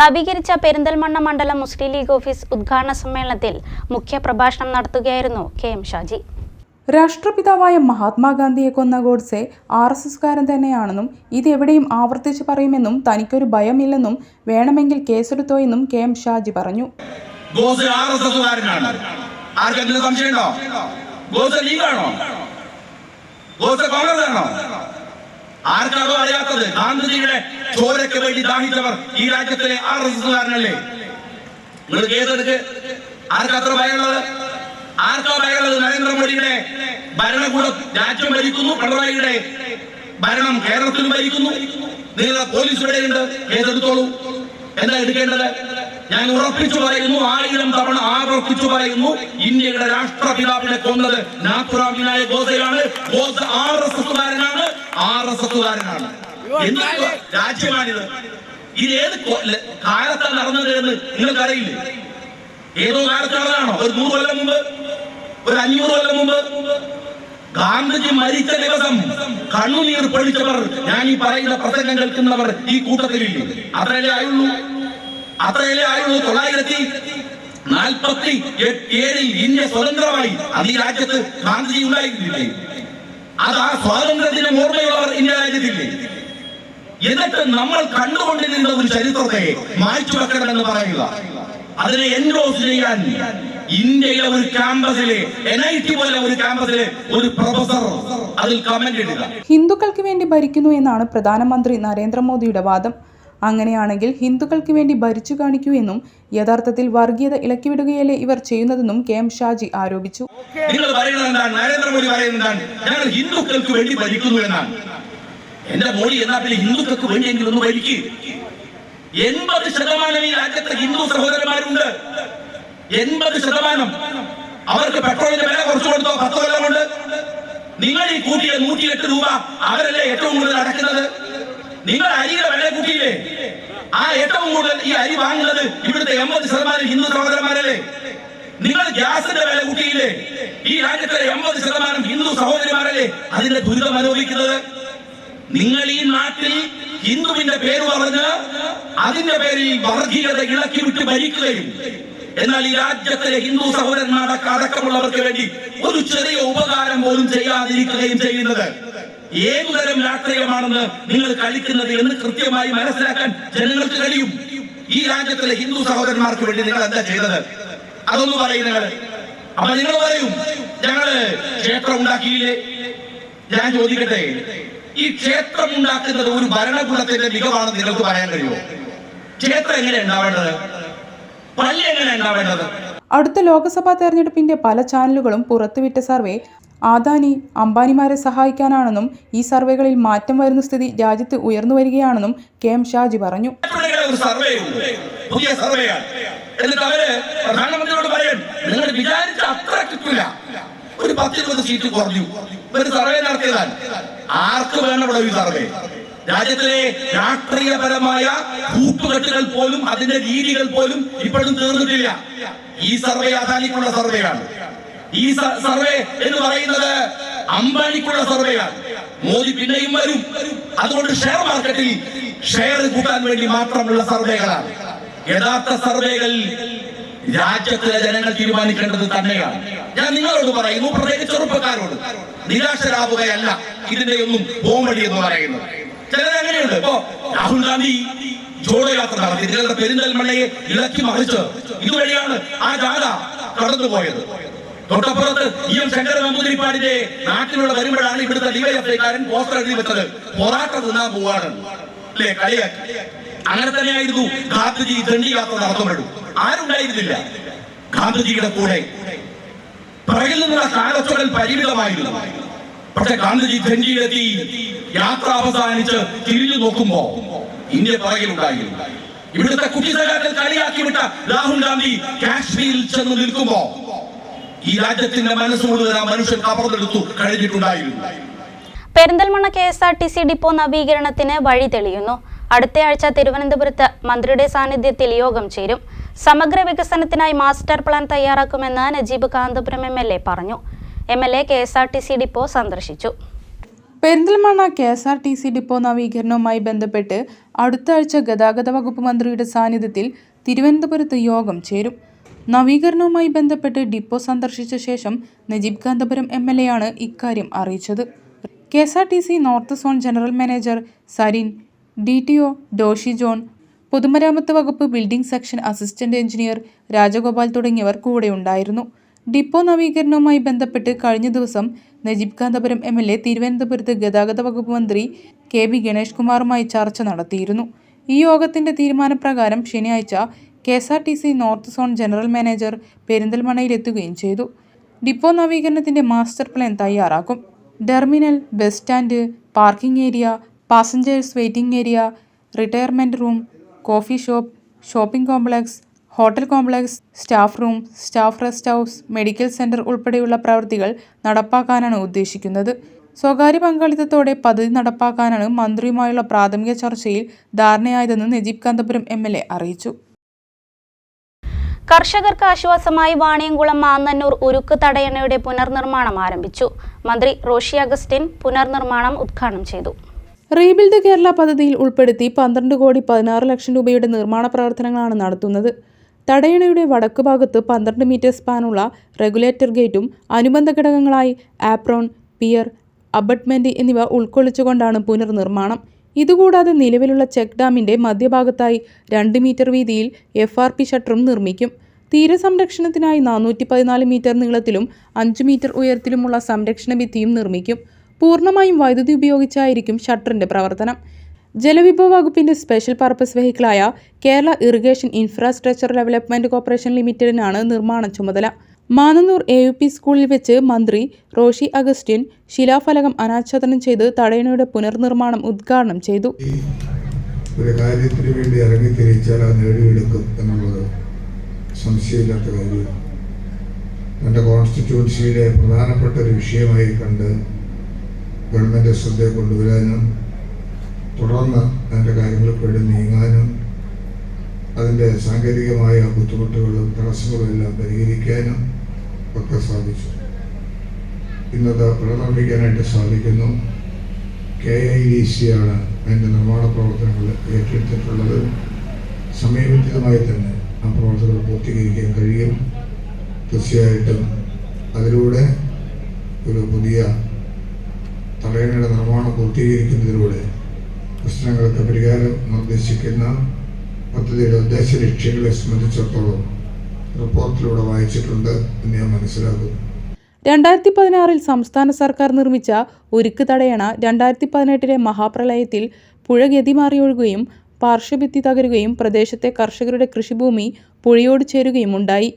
നവീകരിച്ച പെരിന്തൽമണ്ണ മണ്ഡലം മുസ്ലിം ലീഗ് ഓഫീസ് ഉദ്ഘാടന സമ്മേളനത്തിൽ മുഖ്യപ്രഭാഷണം നടത്തുകയായിരുന്നു KM ഷാജി. രാഷ്ട്രപിതാവായ മഹാത്മാഗാന്ധിയെ കൊന്ന ഗോഡ്സെ RSSകാരൻ തന്നെയാണെന്നും ഇതെവിടെയും ആവർത്തിച്ച് പറയുമെന്നും തനിക്കൊരു ഭയമില്ലെന്നും വേണമെങ്കിൽ കേസെടുത്തോ എന്നും KM ഷാജി പറഞ്ഞു. ആർക്കാണോ അറിയാത്തത്? ഗാന്ധിജിയുടെ ചോരയ്ക്ക് വേണ്ടി ദാഹിച്ചവർ ഈ രാജ്യത്തിലെ RSSകാരനല്ലേ? നിങ്ങൾ കേസെടുക്ക്. ആർക്കത്ര ഭയമുള്ളത്? ആർക്കാ ഭയമുള്ളത്? നരേന്ദ്രമോദിയുടെ ഭരണകൂടം രാജ്യം ഭരിക്കുന്നു, പിണറായിയുടെ ഭരണം കേരളത്തിലും ഭരിക്കുന്നു. നിങ്ങളുടെ പോലീസ് ഇവിടെയുണ്ട്, കേസെടുത്തോളൂ. എന്താ എടുക്കേണ്ടത്? ഞാൻ ഉറപ്പിച്ചു പറയുന്നു, 1000 തവണ ആവർത്തിച്ചു പറയുന്നു, ഇന്ത്യയുടെ രാഷ്ട്രപിതാവിനെ കൊന്നത് നാഥുറാം വിനായക് ഗോഡ്സെയാണ്. ഗോഡ്സെ RSSകാരനാണ്. എന്തൊരു രാജ്യമാണിത്? ഇത് ഏത് കാലത്താണ് നടന്നത് എന്ന് നിങ്ങൾക്കറിയില്ലേ? ഏതോ കാലത്താണോ? ഒരു 100 കൊല്ലം മുമ്പ്, ഒരു 500 കൊല്ലം മുമ്പ് ഗാന്ധിജി മരിച്ച ദിവസം കണ്ണുനീർ പൊഴിച്ചവർ, ഞാൻ ഈ പറയുന്ന പ്രസംഗം കേൾക്കുന്നവർ ഈ കൂട്ടത്തിലില്ലേ? അത്രയല്ലേ ആയുള്ളൂ. 1947 ഇന്ത്യ സ്വതന്ത്രമായി. അത് ഈ രാജ്യത്ത് ഗാന്ധിജി ഉണ്ടായിരുന്നില്ലേ? അത് ആ സ്വാതന്ത്ര്യ ദിനം ഓർമ്മയുള്ളവർ ഇന്ത്യ രാജ്യത്തില്ലേ? എന്നിട്ട് നമ്മൾ കണ്ടുകൊണ്ടിരുന്ന ഒരു ചരിത്രത്തെ മായ്ച്ചു വെക്കണമെന്ന് പറയുക, അതിനെ എൻഡോസ് ചെയ്യാൻ ഇന്ത്യയിലെ ഒരു ക്യാമ്പസിലെ NIT പോലെ ഒരു ക്യാമ്പസിലെ ഒരു പ്രൊഫസർ അതിൽ കമന്റ് ഇടുക. ഹിന്ദുക്കൾക്ക് വേണ്ടി ഭരിക്കുന്നു എന്നാണ് പ്രധാനമന്ത്രി നരേന്ദ്രമോദിയുടെ വാദം. അങ്ങനെയാണെങ്കിൽ ഹിന്ദുക്കൾക്ക് വേണ്ടി ഭരിച്ചു കാണിക്കൂ എന്നും യഥാർത്ഥത്തിൽ വർഗീയത ഇളക്കിവിടുകയല്ലേ ഇവർ ചെയ്യുന്നതെന്നും KM ഷാജി ആരോപിച്ചു. നിങ്ങൾ പറയുന്നത് എന്താണ്? നരേന്ദ്രമോദി പറയുന്നതാണ് ഞങ്ങൾ ഹിന്ദുക്കൾക്ക് വേണ്ടി ഭരിക്കുന്നു എന്നാണ്. എന്റെ മോദി എന്നാ പിന്നെ ഹിന്ദുക്കൾക്ക് വേണ്ടിയെങ്കിലും ഒന്ന് ഭരിക്കുക. 80% ഈ രാജ്യത്തെ ഹിന്ദു സഹോദരന്മാരുണ്ട്. 80% അവർക്ക് പെട്രോളിന്റെ വില കുറച്ചു കൊടുത്തോ 10 കൊല്ലം കൊണ്ട്? നിങ്ങൾ ഈ കൂട്ടിയ 108 രൂപ അവരല്ലേ ഏറ്റവും കൂടുതൽ അടക്കുന്നത്? നിങ്ങൾ അരിയുടെ വില കൂട്ടിയില്ലേ? ആ ഏറ്റവും കൂടുതൽ ഈ അരി വാങ്ങുന്നത് ഇവിടുത്തെ 80% ഹിന്ദു സഹോദരന്മാരല്ലേ? നിങ്ങൾ ഗ്യാസിന്റെ വില കൂട്ടിയില്ലേ? ഈ രാജ്യത്തെ 80% ഹിന്ദു സഹോദരിമാരല്ലേ അതിന്റെ ദുരിതം അനുഭവിക്കുന്നത്? നിങ്ങൾ ഈ നാട്ടിൽ ഹിന്ദുവിന്റെ പേര് പറഞ്ഞ് അതിന്റെ പേരിൽ വർഗീയത ഇളക്കി വിട്ട് ഭരിക്കുകയും, എന്നാൽ ഈ രാജ്യത്തിലെ ഹിന്ദു സഹോദരന്മാർക്ക് അടക്കമുള്ളവർക്ക് വേണ്ടി ഒരു ചെറിയ ഉപകാരം പോലും ചെയ്യാതിരിക്കുകയും ചെയ്യുന്നത് ഏതുതരം രാഷ്ട്രീയമാണെന്ന് നിങ്ങൾ കളിക്കുന്നത് എന്ന് കൃത്യമായി മനസ്സിലാക്കാൻ ജനങ്ങൾക്ക് കഴിയും. ഈ രാജ്യത്തിലെ ഹിന്ദു സഹോദരന്മാർക്ക് വേണ്ടി നിങ്ങൾ എന്താ ചെയ്തത്? അതൊന്നും പറയും നിങ്ങൾ. അപ്പൊ നിങ്ങൾ പറയും ഞങ്ങള് ക്ഷേത്രം ഉണ്ടാക്കിയില്ലേ? ഞാൻ ചോദിക്കട്ടെ, ഈ ക്ഷേത്രം ഉണ്ടാക്കുന്നത് ഒരു ഭരണകൂടത്തിന്റെ മികവാണെന്ന് നിങ്ങൾക്ക് പറയാൻ കഴിയുമോ? ക്ഷേത്രം എങ്ങനെ ഉണ്ടാവേണ്ടത്? പള്ളി എങ്ങനെ ഉണ്ടാവേണ്ടത്? അടുത്ത ലോക്സഭാ തെരഞ്ഞെടുപ്പിന്റെ പല ചാനലുകളും പുറത്തുവിട്ട സർവേ അദാനി അംബാനിമാരെ സഹായിക്കാനാണെന്നും ഈ സർവേകളിൽ മാറ്റം വരുന്ന സ്ഥിതി രാജ്യത്ത് ഉയർന്നു വരികയാണെന്നും KM ഷാജി പറഞ്ഞു. പുതിയ സർവേയാണ്. എന്നിട്ട് അവര് പ്രധാനമന്ത്രിയോട് പറയാൻ നിങ്ങൾ വിചാരിച്ച അത്ര കിട്ടില്ല, ഒരു 10-20 സീറ്റ് കുറഞ്ഞു. ഒരു സർവേ നടത്തിയതാണ്. ആർക്ക് വേണം ഇവിടെ ഈ സർവേ? രാജ്യത്തിലെ രാഷ്ട്രീയപരമായ കൂട്ടുകെട്ടുകൾ പോലും അതിന്റെ രീതികൾ പോലും ഇപ്പോഴും തീർന്നിട്ടില്ല. ഈ സർവേ അദാനിക്കുള്ള സർവേയാണ്. ഈ സർവേ എന്ന് പറയുന്നത് അംബാനിക്കുള്ള സർവേയാണ്. മോദി പിന്നെയും വരും. അതുകൊണ്ട് ഷെയർ മാർക്കറ്റിൽ ഷെയർ കൂട്ടാൻ വേണ്ടി മാത്രമുള്ള സർവേകളാണ്. യഥാർത്ഥ സർവേകൾ രാജ്യത്തിലെ ജനങ്ങൾ തീരുമാനിക്കേണ്ടത് തന്നെയാണ്. ഞാൻ നിങ്ങളോട് പറയുന്നു, പ്രത്യേകിച്ച് ചെറുപ്പക്കാരോട്, നിരാശരാവുകയല്ല ഇതിന്റെ ഒന്നും പോംവഴി എന്ന് പറയുന്നത്. ചിലത് അങ്ങനെയുണ്ട്. ഇപ്പോ രാഹുൽ ഗാന്ധി ജോഡോ യാത്ര നടത്തി നിങ്ങളുടെ പെരിന്തൽമണ്ണയെ ഇളക്കി മറിച്ച് ഇതുവഴിയാണ് ആ ജാഥ കടന്നുപോയത്. തൊട്ടപ്പുറത്ത് EM ശങ്കര നമ്പൂതിരിപ്പാടിന്റെ നാട്ടിലൂടെ വരുമ്പോഴാണ് ഇവിടുത്തെ DYFIക്കാരൻ പോസ്റ്റർ എഴുതി വെച്ചത് പൊറാട്ട തിന്നാൻ പോവാണ് അല്ലേ, കളിയാക്കി. അങ്ങനെ തന്നെയായിരുന്നു ഗാന്ധിജി ദണ്ഡി യാത്ര നടത്തുമ്പോഴും ആരുണ്ടായിരുന്നില്ല ഗാന്ധിജിയുടെ കൂടെ. പിറകിൽ നിന്നുള്ള കാലച്ചോടൽ പരിമിതമായിരുന്നു. പക്ഷെ ഗാന്ധിജി ദണ്ഡിയിലെത്തി യാത്ര അവസാനിച്ച് തിരിഞ്ഞു നോക്കുമ്പോ ഇന്ത്യ പിറകിലുണ്ടായിരുന്നു. ഇവിടുത്തെ കുട്ടി സഖാക്കൾ കളിയാക്കി വിട്ട രാഹുൽ ഗാന്ധി കാശ്മീരിൽ ചെന്ന് നിൽക്കുമ്പോ ഈ രാജ്യത്തിന്റെ മനസ്സുകൊണ്ട് ആ മനുഷ്യൻ കവർന്നെടുത്തു കഴിഞ്ഞിട്ടുണ്ടായിരുന്നു. പെരിന്തൽമണ്ണ KSRTC ഡിപ്പോ നവീകരണത്തിന് വഴി തെളിയുന്നു. അടുത്തയാഴ്ച തിരുവനന്തപുരത്ത് മന്ത്രിയുടെ സാന്നിധ്യത്തിൽ യോഗം ചേരും. സമഗ്ര വികസനത്തിനായി മാസ്റ്റർ പ്ലാൻ തയ്യാറാക്കുമെന്ന് നജീബ് കാന്തപുരം MLA പറഞ്ഞു. MLA KSRTC ഡിപ്പോ സന്ദർശിച്ചു. പെരിന്തൽമണ്ണ KSRTC ഡിപ്പോ നവീകരണവുമായി ബന്ധപ്പെട്ട് അടുത്ത ആഴ്ച ഗതാഗത വകുപ്പ് മന്ത്രിയുടെ സാന്നിധ്യത്തിൽ തിരുവനന്തപുരത്ത് യോഗം ചേരും. നവീകരണവുമായി ബന്ധപ്പെട്ട് ഡിപ്പോ സന്ദർശിച്ച ശേഷം നജീബ് കാന്തപുരം MLA ആണ് ഇക്കാര്യം അറിയിച്ചത്. KSRTC north zone general manager Sarin, DTO Doshi John, പൊതുമരാമത്ത് വകുപ്പ് building section assistant engineer Rajagopal തുടങ്ങിയവർ കൂടെയുണ്ടായിരുന്നു. ഡിപ്പോ നവീകരണവുമായി ബന്ധപ്പെട്ട് കഴിഞ്ഞ ദിവസം നജീബ് കാന്തപുരം MLA തിരുവനന്തപുരത്ത് ഗതാഗത വകുപ്പ് മന്ത്രി KB ഗണേഷ് കുമാറുമായി ചർച്ച നടത്തിയിരുന്നു. ഈ യോഗത്തിന്റെ തീരുമാനപ്രകാരം ശനിയാഴ്ച KSRTC north zone general manager പെരിന്തൽമണ്ണയിലെത്തുകയും ചെയ്തു. ഡിപ്പോ നവീകരണത്തിന്റെ മാസ്റ്റർ പ്ലാൻ തയ്യാറാക്കും. Terminal, bus stand, parking area, passengers waiting area, retirement room, coffee shop, shopping complex, hotel complex, staff room, staff rest house, medical centre ഉൾപ്പെടെയുള്ള പ്രവൃത്തികൾ നടപ്പാക്കാനാണ് ഉദ്ദേശിക്കുന്നത്. സ്വകാര്യ പങ്കാളിത്തത്തോടെ പദ്ധതി നടപ്പാക്കാനാണ് മന്ത്രിയുമായുള്ള പ്രാഥമിക ചർച്ചയിൽ ധാരണയായതെന്ന് നജീബ് കാന്തപുരം MLA അറിയിച്ചു. കർഷകർക്ക് ആശ്വാസമായി വാണിയംകുളം മാന്നന്നൂർ ഉരുക്ക് തടയണയുടെ പുനർനിർമ്മാണം ആരംഭിച്ചു. മന്ത്രി റോഷി അഗസ്റ്റിൻ പുനർനിർമ്മാണം ഉദ്ഘാടനം ചെയ്തു. റീബിൽഡ് കേരള പദ്ധതിയിൽ ഉൾപ്പെടുത്തി 12 കോടി 16 ലക്ഷം രൂപയുടെ നിർമ്മാണ പ്രവർത്തനങ്ങളാണ് നടത്തുന്നത്. തടയണയുടെ വടക്ക് ഭാഗത്ത് 12 മീറ്റർ സ്പാനുള്ള റെഗുലേറ്റർ ഗേറ്റും അനുബന്ധ ഘടകങ്ങളായി ആപ്രോൺ, പിയർ, അബട്ട്മെന്റ് എന്നിവ ഉൾക്കൊള്ളിച്ചുകൊണ്ടാണ് പുനർനിർമ്മാണം. ഇതുകൂടാതെ നിലവിലുള്ള ചെക്ക് ഡാമിന്റെ മധ്യഭാഗത്തായി 2 മീറ്റർ വീതിയിൽ FRP ഷട്ടറും നിർമ്മിക്കും. തീരസംരക്ഷണത്തിനായി 414 മീറ്റർ നീളത്തിലും 5 മീറ്റർ ഉയരത്തിലുമുള്ള സംരക്ഷണ ഭിത്തിയും നിർമ്മിക്കും. പൂർണ്ണമായും വൈദ്യുതി ഉപയോഗിച്ചായിരിക്കും ഷട്ടറിന്റെ പ്രവർത്തനം. ജലവിഭവ വകുപ്പിന്റെ സ്പെഷ്യൽ പർപ്പസ് വെഹിക്കിളായ Kerala irrigation infrastructure development corporation ലിമിറ്റഡിനാണ് നിർമ്മാണ ചുമതല. മാന്നന്നൂർ AUP സ്കൂളിൽ വെച്ച് മന്ത്രി റോഷി അഗസ്റ്റിൻ ശിലാഫലകം അനാച്ഛാദനം ചെയ്ത് തടയണയുടെ പുനർനിർമ്മാണം ഉദ്ഘാടനം ചെയ്തു. ഒരു കാര്യത്തിന് വേണ്ടി ഇറങ്ങിത്തിരിച്ചാൽ അത് നേടിയെടുക്കും എന്നുള്ളത് സംശയമില്ലാത്ത കാര്യമാണ്. എൻ്റെ കോൺസ്റ്റിറ്റ്യുവൻസിയിലെ പ്രധാനപ്പെട്ട ഒരു വിഷയമായി കണ്ട് ഗവൺമെൻറ് ശ്രദ്ധയെ കൊണ്ടുവരാനും തുടർന്ന് അതിൻ്റെ കാര്യങ്ങൾക്ക് വേണ്ടി നീങ്ങാനും അതിൻ്റെ സാങ്കേതികമായ ബുദ്ധിമുട്ടുകളും തടസ്സങ്ങളും എല്ലാം പരിഹരിക്കാനും ഒക്കെ സാധിച്ചു. ഇന്നത് പുനർനിർമ്മിക്കാനായിട്ട് സാധിക്കുന്നു. KIDC ആണ് അതിൻ്റെ നിർമ്മാണ പ്രവർത്തനങ്ങൾ ഏറ്റെടുത്തിട്ടുള്ളത്. സമയബന്ധിതമായി തന്നെ ആ പ്രവർത്തനങ്ങൾ പൂർത്തീകരിക്കാൻ കഴിയും. തീർച്ചയായിട്ടും അതിലൂടെ ഒരു പുതിയ തടയണയുടെ നിർമ്മാണം പൂർത്തീകരിക്കുന്നതിലൂടെ പ്രശ്നങ്ങൾക്ക് പരിഹാരം നിർദ്ദേശിക്കുന്ന പദ്ധതിയുടെ ഉദ്ദേശ ലക്ഷ്യങ്ങളെ സംബന്ധിച്ചിടത്തോളം റിപ്പോർട്ടിലൂടെ വായിച്ചിട്ടുണ്ട് എന്ന് ഞാൻ മനസ്സിലാക്കുന്നു. 2016 സംസ്ഥാന സർക്കാർ നിർമ്മിച്ച ഉരുക്ക് തടയണ 2018 മഹാപ്രളയത്തിൽ പുഴ ഗതിമാറിയൊഴുകുകയും പാർശ്വഭിത്തി തകരുകയും പ്രദേശത്തെ കർഷകരുടെ കൃഷിഭൂമി പുഴയോട് ചേരുകയും ഉണ്ടായി.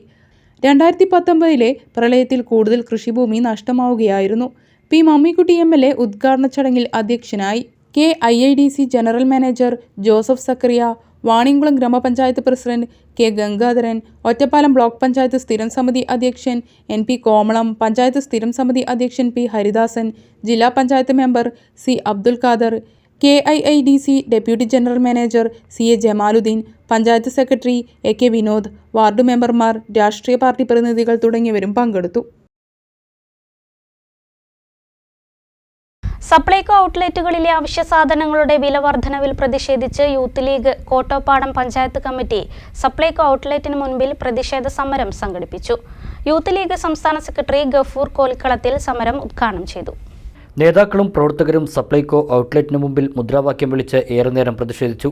2019 പ്രളയത്തിൽ കൂടുതൽ കൃഷിഭൂമി നഷ്ടമാവുകയായിരുന്നു. P. മമ്മിക്കുട്ടി MLA ഉദ്ഘാടന ചടങ്ങിൽ അധ്യക്ഷനായി. KIIDC general manager Joseph Sakkariya, Vaniyamkulam ഗ്രാമപഞ്ചായത്ത് president K. Gangadharan, Ottapalam block panchayat സ്ഥിരം സമിതി അധ്യക്ഷൻ NP കോമളം, പഞ്ചായത്ത് സ്ഥിരം സമിതി അധ്യക്ഷൻ P. ഹരിദാസൻ, ജില്ലാ panchayat member C. Abdul Khader, KIIDC deputy general manager CA Jamaluddin, panchayat secretary AK Vinod, ward മെമ്പർമാർ, രാഷ്ട്രീയ പാർട്ടി പ്രതിനിധികൾ തുടങ്ങിയവരും പങ്കെടുത്തു. സപ്ലൈകോ ഔട്ട്ലെറ്റുകളിലെ അവശ്യ സാധനങ്ങളുടെ വില വർധനവിൽ പ്രതിഷേധിച്ച് youth League Kottopadam panchayat committee Supplyco ഔട്ട്ലെറ്റിന് മുൻപിൽ പ്രതിഷേധ സമരം സംഘടിപ്പിച്ചു. യൂത്ത് ലീഗ് സംസ്ഥാന സെക്രട്ടറി ഗഫൂർ കോലിക്കളത്തിൽ സമരം ഉദ്ഘാടനം ചെയ്തു. നേതാക്കളും പ്രവർത്തകരും സപ്ലൈകോ ഔട്ട്ലെറ്റിന് മുമ്പിൽ മുദ്രാവാക്യം വിളിച്ച് ഏറെ നേരം പ്രതിഷേധിച്ചു.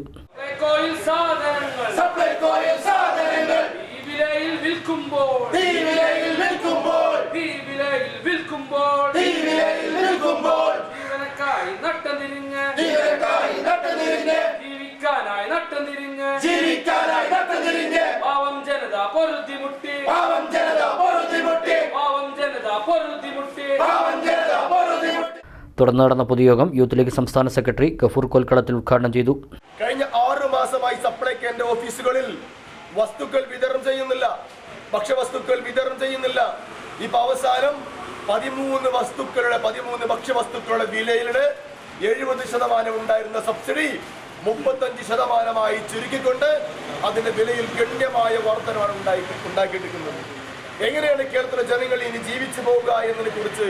തുടർന്ന് നടന്ന പൊതുയോഗം യൂത്ത് ലീഗ് സംസ്ഥാന സെക്രട്ടറി ഗഫൂർ കോൽക്കളത്തിൽ ഉദ്ഘാടനം ചെയ്തു. കഴിഞ്ഞ 6 മാസമായി സപ്ലൈകോന്റെ ഓഫീസുകളിൽ വസ്തുക്കൾ വിതരണം ചെയ്യുന്നില്ല, ഭക്ഷ്യവസ്തുക്കൾ വിതരണം ചെയ്യുന്നില്ല. ഇപ്പൊ അവസാനം 13 ഭക്ഷ്യവസ്തുക്കളുടെ വിലയുടെ 70% ഉണ്ടായിരുന്ന സബ്സിഡി 35% ചുരുക്കിക്കൊണ്ട് അതിന്റെ വിലയിൽ ഗണ്യമായ വർധനമാണ് ഉണ്ടാക്കിയിരിക്കുന്നത്. എങ്ങനെയാണ് കേരളത്തിലെ ജനങ്ങൾ ഇനി ജീവിച്ചു പോകുക എന്നതിനെ കുറിച്ച്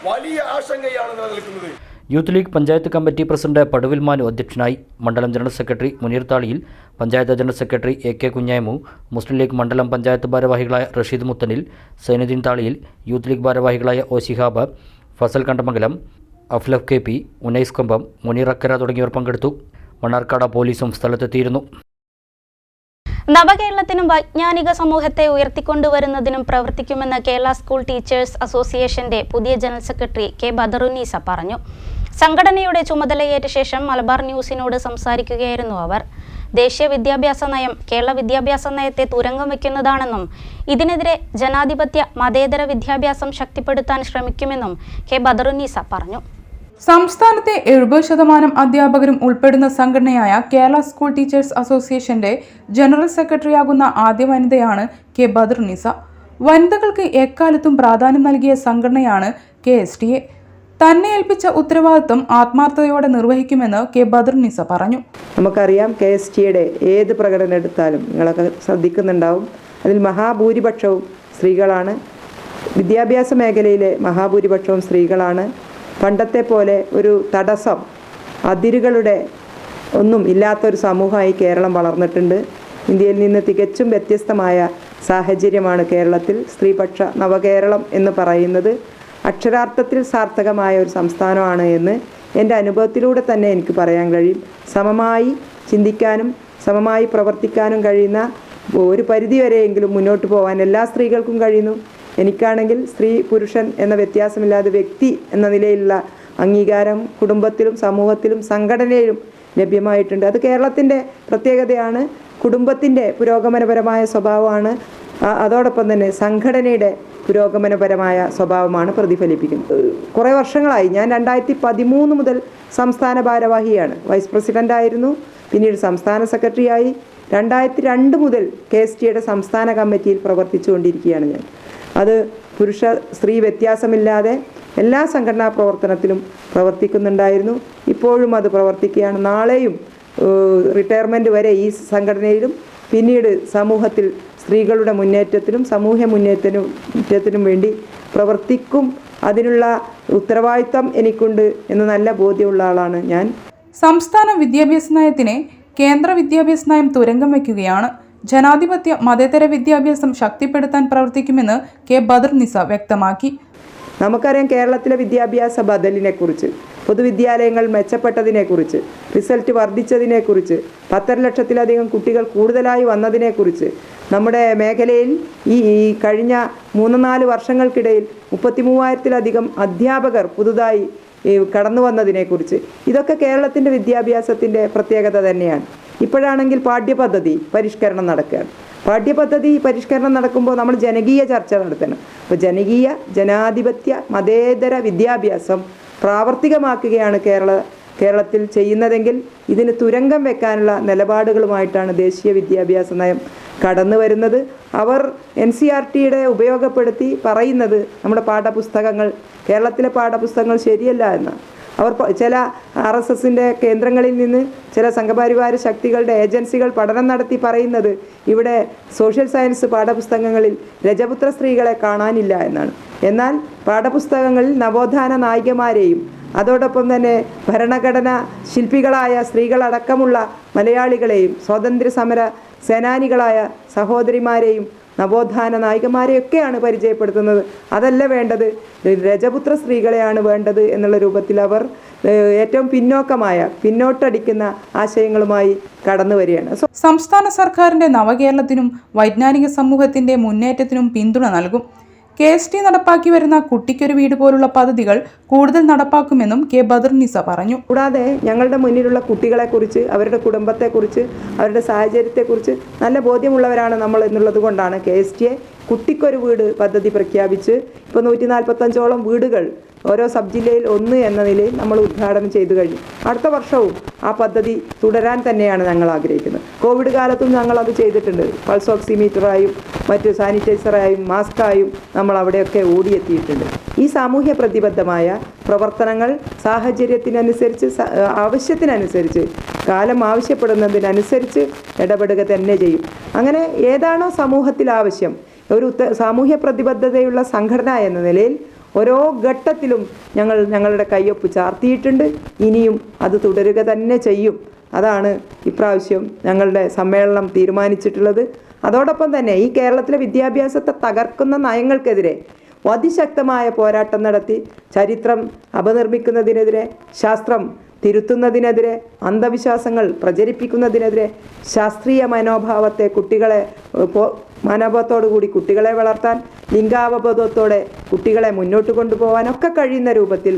വലിയ ആശങ്കയാണ് നിലനിൽക്കുന്നത്. Youth League panchayat committee president Paduvil Manu അധ്യക്ഷനായി. മണ്ഡലം general secretary Muneer Thaliyil, panchayat general secretary AK Kunhayamu, Muslim League മണ്ഡലം പഞ്ചായത്ത് ഭാരവാഹികളായ റഷീദ് മുത്തനിൽ, സൈനുദ്ദീൻ താളിയിൽ, യൂത്ത് ലീഗ് ഭാരവാഹികളായ O. ശിഹാബ്, ഫസൽ കണ്ടമംഗലം, അഫ്ലഫ് KP, ഉനൈസ് കൊമ്പം, മുനീർ അക്കര തുടങ്ങിയവർ പങ്കെടുത്തു. മണ്ണാർക്കാട് പോലീസും സ്ഥലത്തെത്തിയിരുന്നു. നവകേരളത്തിനും വൈജ്ഞാനിക സമൂഹത്തെ ഉയർത്തിക്കൊണ്ടുവരുന്നതിനും പ്രവർത്തിക്കുമെന്ന് കേരള സ്കൂൾ ടീച്ചേഴ്സ് അസോസിയേഷന്റെ പുതിയ ജനറൽ സെക്രട്ടറി K. ബദറുന്നീസ പറഞ്ഞു. സംഘടനയുടെ ചുമതലയേറ്റ ശേഷം മലബാർ ന്യൂസിനോട് സംസാരിക്കുകയായിരുന്നു അവർ. ദേശീയ വിദ്യാഭ്യാസ നയം കേരള വിദ്യാഭ്യാസ നയത്തെ തുരങ്കം വയ്ക്കുന്നതാണെന്നും ഇതിനെതിരെ ജനാധിപത്യ മതേതര വിദ്യാഭ്യാസം ശക്തിപ്പെടുത്താൻ ശ്രമിക്കുമെന്നും K. ബദറുന്നീസ പറഞ്ഞു. സംസ്ഥാനത്തെ 70% അധ്യാപകരും ഉൾപ്പെടുന്ന സംഘടനയായ കേരള സ്കൂൾ ടീച്ചേഴ്സ് അസോസിയേഷന്റെ ജനറൽ സെക്രട്ടറിയാകുന്ന ആദ്യ വനിതയാണ് കെ ബദറുന്നിസ. വനിതകൾക്ക് എക്കാലത്തും പ്രാധാന്യം നൽകിയ സംഘടനയാണ് KSTA. തന്നെ ഏൽപ്പിച്ച ഉത്തരവാദിത്വം ആത്മാർത്ഥതയോടെ നിർവഹിക്കുമെന്ന് കെ ബദറുന്നിസ പറഞ്ഞു. നമുക്കറിയാം, KSTയുടെ ഏത് പ്രകടനം എടുത്താലും നിങ്ങളൊക്കെ ശ്രദ്ധിക്കുന്നുണ്ടാവും, അതിൽ മഹാഭൂരിപക്ഷവും സ്ത്രീകളാണ്. വിദ്യാഭ്യാസ മേഖലയിലെ മഹാഭൂരിപക്ഷവും സ്ത്രീകളാണ്. പണ്ടത്തെ പോലെ ഒരു തടസ്സം, അതിരുകളുടെ ഒന്നും ഇല്ലാത്തൊരു സമൂഹമായി കേരളം വളർന്നിട്ടുണ്ട്. ഇന്ത്യയിൽ നിന്ന് തികച്ചും വ്യത്യസ്തമായ സാഹചര്യമാണ് കേരളത്തിൽ. സ്ത്രീപക്ഷ നവകേരളം എന്ന് പറയുന്നത് അക്ഷരാർത്ഥത്തിൽ സാർത്ഥകമായ ഒരു സംസ്ഥാനമാണ് എന്ന് എൻ്റെ അനുഭവത്തിലൂടെ തന്നെ എനിക്ക് പറയാൻ കഴിയും. സമമായി ചിന്തിക്കാനും സമമായി പ്രവർത്തിക്കാനും കഴിയുന്ന ഒരു പരിധിവരെയെങ്കിലും മുന്നോട്ട് പോകാൻ എല്ലാ സ്ത്രീകൾക്കും കഴിയുന്നു. എനിക്കാണെങ്കിൽ സ്ത്രീ പുരുഷൻ എന്ന വ്യത്യാസമില്ലാതെ വ്യക്തി എന്ന നിലയിലുള്ള അംഗീകാരം കുടുംബത്തിലും സമൂഹത്തിലും സംഘടനയിലും ലഭ്യമായിട്ടുണ്ട്. അത് കേരളത്തിൻ്റെ പ്രത്യേകതയാണ്. കുടുംബത്തിൻ്റെ പുരോഗമനപരമായ സ്വഭാവമാണ്, അതോടൊപ്പം തന്നെ സംഘടനയുടെ പുരോഗമനപരമായ സ്വഭാവമാണ് പ്രതിഫലിപ്പിക്കുന്നത്. കുറേ വർഷങ്ങളായി, ഞാൻ 2013 മുതൽ സംസ്ഥാന ഭാരവാഹിയാണ്. വൈസ് പ്രസിഡൻ്റായിരുന്നു, പിന്നീട് സംസ്ഥാന സെക്രട്ടറിയായി. 2002 മുതൽ KSTയുടെ സംസ്ഥാന കമ്മിറ്റിയിൽ പ്രവർത്തിച്ചുകൊണ്ടിരിക്കുകയാണ് ഞാൻ. അത് പുരുഷ സ്ത്രീ വ്യത്യാസമില്ലാതെ എല്ലാ സംഘടനാ പ്രവർത്തനത്തിലും പ്രവർത്തിക്കുന്നുണ്ടായിരുന്നു. ഇപ്പോഴും അത് പ്രവർത്തിക്കുകയാണ്. നാളെയും റിട്ടയർമെൻറ്റ് വരെ ഈ സംഘടനയിലും പിന്നീട് സമൂഹത്തിൽ സ്ത്രീകളുടെ മുന്നേറ്റത്തിനും സാമൂഹ്യ മുന്നേറ്റത്തിനും വേണ്ടി പ്രവർത്തിക്കും. അതിനുള്ള ഉത്തരവാദിത്തം എനിക്കുണ്ട് എന്ന് നല്ല ബോധ്യമുള്ള ആളാണ് ഞാൻ. സംസ്ഥാന വിദ്യാഭ്യാസ നയത്തിനെ കേന്ദ്ര വിദ്യാഭ്യാസ നയം തുരങ്കം വയ്ക്കുകയാണ്. ജനാധിപത്യ മതേതര വിദ്യാഭ്യാസം ശക്തിപ്പെടുത്താൻ പ്രവർത്തിക്കുമെന്ന് കെ ബദറുന്നിസ വ്യക്തമാക്കി. നമുക്കറിയാം, കേരളത്തിലെ വിദ്യാഭ്യാസ ബദലിനെക്കുറിച്ച്, പൊതുവിദ്യാലയങ്ങൾ മെച്ചപ്പെട്ടതിനെക്കുറിച്ച്, റിസൾട്ട് വർദ്ധിച്ചതിനെക്കുറിച്ച്, 1.5 ലക്ഷത്തിലധികം കുട്ടികൾ കൂടുതലായി വന്നതിനെക്കുറിച്ച്, നമ്മുടെ മേഖലയിൽ ഈ കഴിഞ്ഞ 3-4 വർഷങ്ങൾക്കിടയിൽ 33,000-ലധികം അധ്യാപകർ പുതുതായി കടന്നു വന്നതിനെക്കുറിച്ച്, ഇതൊക്കെ കേരളത്തിൻ്റെ വിദ്യാഭ്യാസത്തിൻ്റെ പ്രത്യേകത തന്നെയാണ്. ഇപ്പോഴാണെങ്കിൽ പാഠ്യപദ്ധതി പരിഷ്കരണം നടക്കുകയാണ്. പാഠ്യപദ്ധതി പരിഷ്കരണം നടക്കുമ്പോൾ നമ്മൾ ജനകീയ ചർച്ച നടത്തണം. അപ്പോൾ ജനകീയ ജനാധിപത്യ മതേതര വിദ്യാഭ്യാസം പ്രാവർത്തികമാക്കുകയാണ് കേരളത്തിൽ ചെയ്യുന്നതെങ്കിൽ ഇതിന് തുരങ്കം വെക്കാനുള്ള നിലപാടുകളുമായിട്ടാണ് ദേശീയ വിദ്യാഭ്യാസ നയം കടന്നു വരുന്നത്. അവർ NCERTയുടെ ഉപയോഗപ്പെടുത്തി പറയുന്നത് നമ്മുടെ പാഠപുസ്തകങ്ങൾ, കേരളത്തിലെ പാഠപുസ്തകങ്ങൾ ശരിയല്ല എന്നാണ്. അവർ ചില RSSൻ്റെ കേന്ദ്രങ്ങളിൽ നിന്ന് ചില സംഘപരിവാര ശക്തികളുടെ ഏജൻസികൾ പഠനം നടത്തി പറയുന്നത് ഇവിടെ സോഷ്യൽ സയൻസ് പാഠപുസ്തകങ്ങളിൽ രജപുത്ര സ്ത്രീകളെ കാണാനില്ല എന്നാണ്. എന്നാൽ പാഠപുസ്തകങ്ങളിൽ നവോത്ഥാന നായികമാരെയും അതോടൊപ്പം തന്നെ ഭരണഘടന ശില്പികളായ സ്ത്രീകളടക്കമുള്ള മലയാളികളെയും സ്വാതന്ത്ര്യ സമര സേനാനികളായ സഹോദരിമാരെയും നവോത്ഥാന നായികമാരെയൊക്കെയാണ് പരിചയപ്പെടുത്തുന്നത്. അതല്ല വേണ്ടത്, രജപുത്ര സ്ത്രീകളെയാണ് വേണ്ടത് എന്നുള്ള രൂപത്തിൽ അവർ ഏറ്റവും പിന്നോട്ടടിക്കുന്ന ആശയങ്ങളുമായി കടന്നു വരികയാണ്. സംസ്ഥാന സർക്കാരിന്റെ നവകേരളത്തിനും വൈജ്ഞാനിക സമൂഹത്തിന്റെ മുന്നേറ്റത്തിനും പിന്തുണ നൽകും. KST നടപ്പാക്കി വരുന്ന കുട്ടിക്കൊരു വീട് പോലുള്ള പദ്ധതികൾ കൂടുതൽ നടപ്പാക്കുമെന്നും കെ ബദറുന്നിസ പറഞ്ഞു. കൂടാതെ ഞങ്ങളുടെ മുന്നിലുള്ള കുട്ടികളെക്കുറിച്ച്, അവരുടെ കുടുംബത്തെക്കുറിച്ച്, അവരുടെ സാഹചര്യത്തെക്കുറിച്ച് നല്ല ബോധ്യമുള്ളവരാണ് നമ്മൾ എന്നുള്ളത് കൊണ്ടാണ് KSTയെ കുട്ടിക്കൊരു വീട് പദ്ധതി പ്രഖ്യാപിച്ച് ഇപ്പോൾ 145ഓളം വീടുകൾ ഓരോ സബ് ജില്ലയിൽ 1 എന്ന നിലയിൽ നമ്മൾ ഉദ്ഘാടനം ചെയ്തു കഴിഞ്ഞു. അടുത്ത വർഷവും ആ പദ്ധതി തുടരാൻ തന്നെയാണ് ഞങ്ങൾ ആഗ്രഹിക്കുന്നത്. കോവിഡ് കാലത്തും ഞങ്ങളത് ചെയ്തിട്ടുണ്ട്. പൾസ് ഓക്സിമീറ്ററായും മറ്റ് സാനിറ്റൈസറായും മാസ്കായും നമ്മൾ അവിടെയൊക്കെ ഓടിയെത്തിയിട്ടുണ്ട്. ഈ സാമൂഹ്യ പ്രതിബദ്ധമായ പ്രവർത്തനങ്ങൾ സാഹചര്യത്തിനനുസരിച്ച്, ആവശ്യത്തിനനുസരിച്ച്, കാലം ആവശ്യപ്പെടുന്നതിനനുസരിച്ച് ഇടപെടുക തന്നെ ചെയ്യും. അങ്ങനെ ഏതാണോ സമൂഹത്തിൽ ആവശ്യം, ഒരു സാമൂഹ്യ പ്രതിബദ്ധതയുള്ള സംഘടന എന്ന നിലയിൽ ഓരോ ഘട്ടത്തിലും ഞങ്ങളുടെ കയ്യൊപ്പ് ചാർത്തിയിട്ടുണ്ട്. ഇനിയും അത് തുടരുക തന്നെ ചെയ്യും. അതാണ് ഇപ്രാവശ്യം ഞങ്ങളുടെ സമ്മേളനം തീരുമാനിച്ചിട്ടുള്ളത്. അതോടൊപ്പം തന്നെ ഈ കേരളത്തിലെ വിദ്യാഭ്യാസത്തെ തകർക്കുന്ന നയങ്ങൾക്കെതിരെ അതിശക്തമായ പോരാട്ടം നടത്തി ചരിത്രം അപനിർമ്മിക്കുന്നതിനെതിരെ, ശാസ്ത്രം തിരുത്തുന്നതിനെതിരെ, അന്ധവിശ്വാസങ്ങൾ പ്രചരിപ്പിക്കുന്നതിനെതിരെ, ശാസ്ത്രീയ മനോഭാവത്തെ മനോഭാവത്തോടുകൂടി കുട്ടികളെ വളർത്താൻ, ലിംഗാവബോധത്തോടെ കുട്ടികളെ മുന്നോട്ട് കൊണ്ടുപോകാനൊക്കെ കഴിയുന്ന രൂപത്തിൽ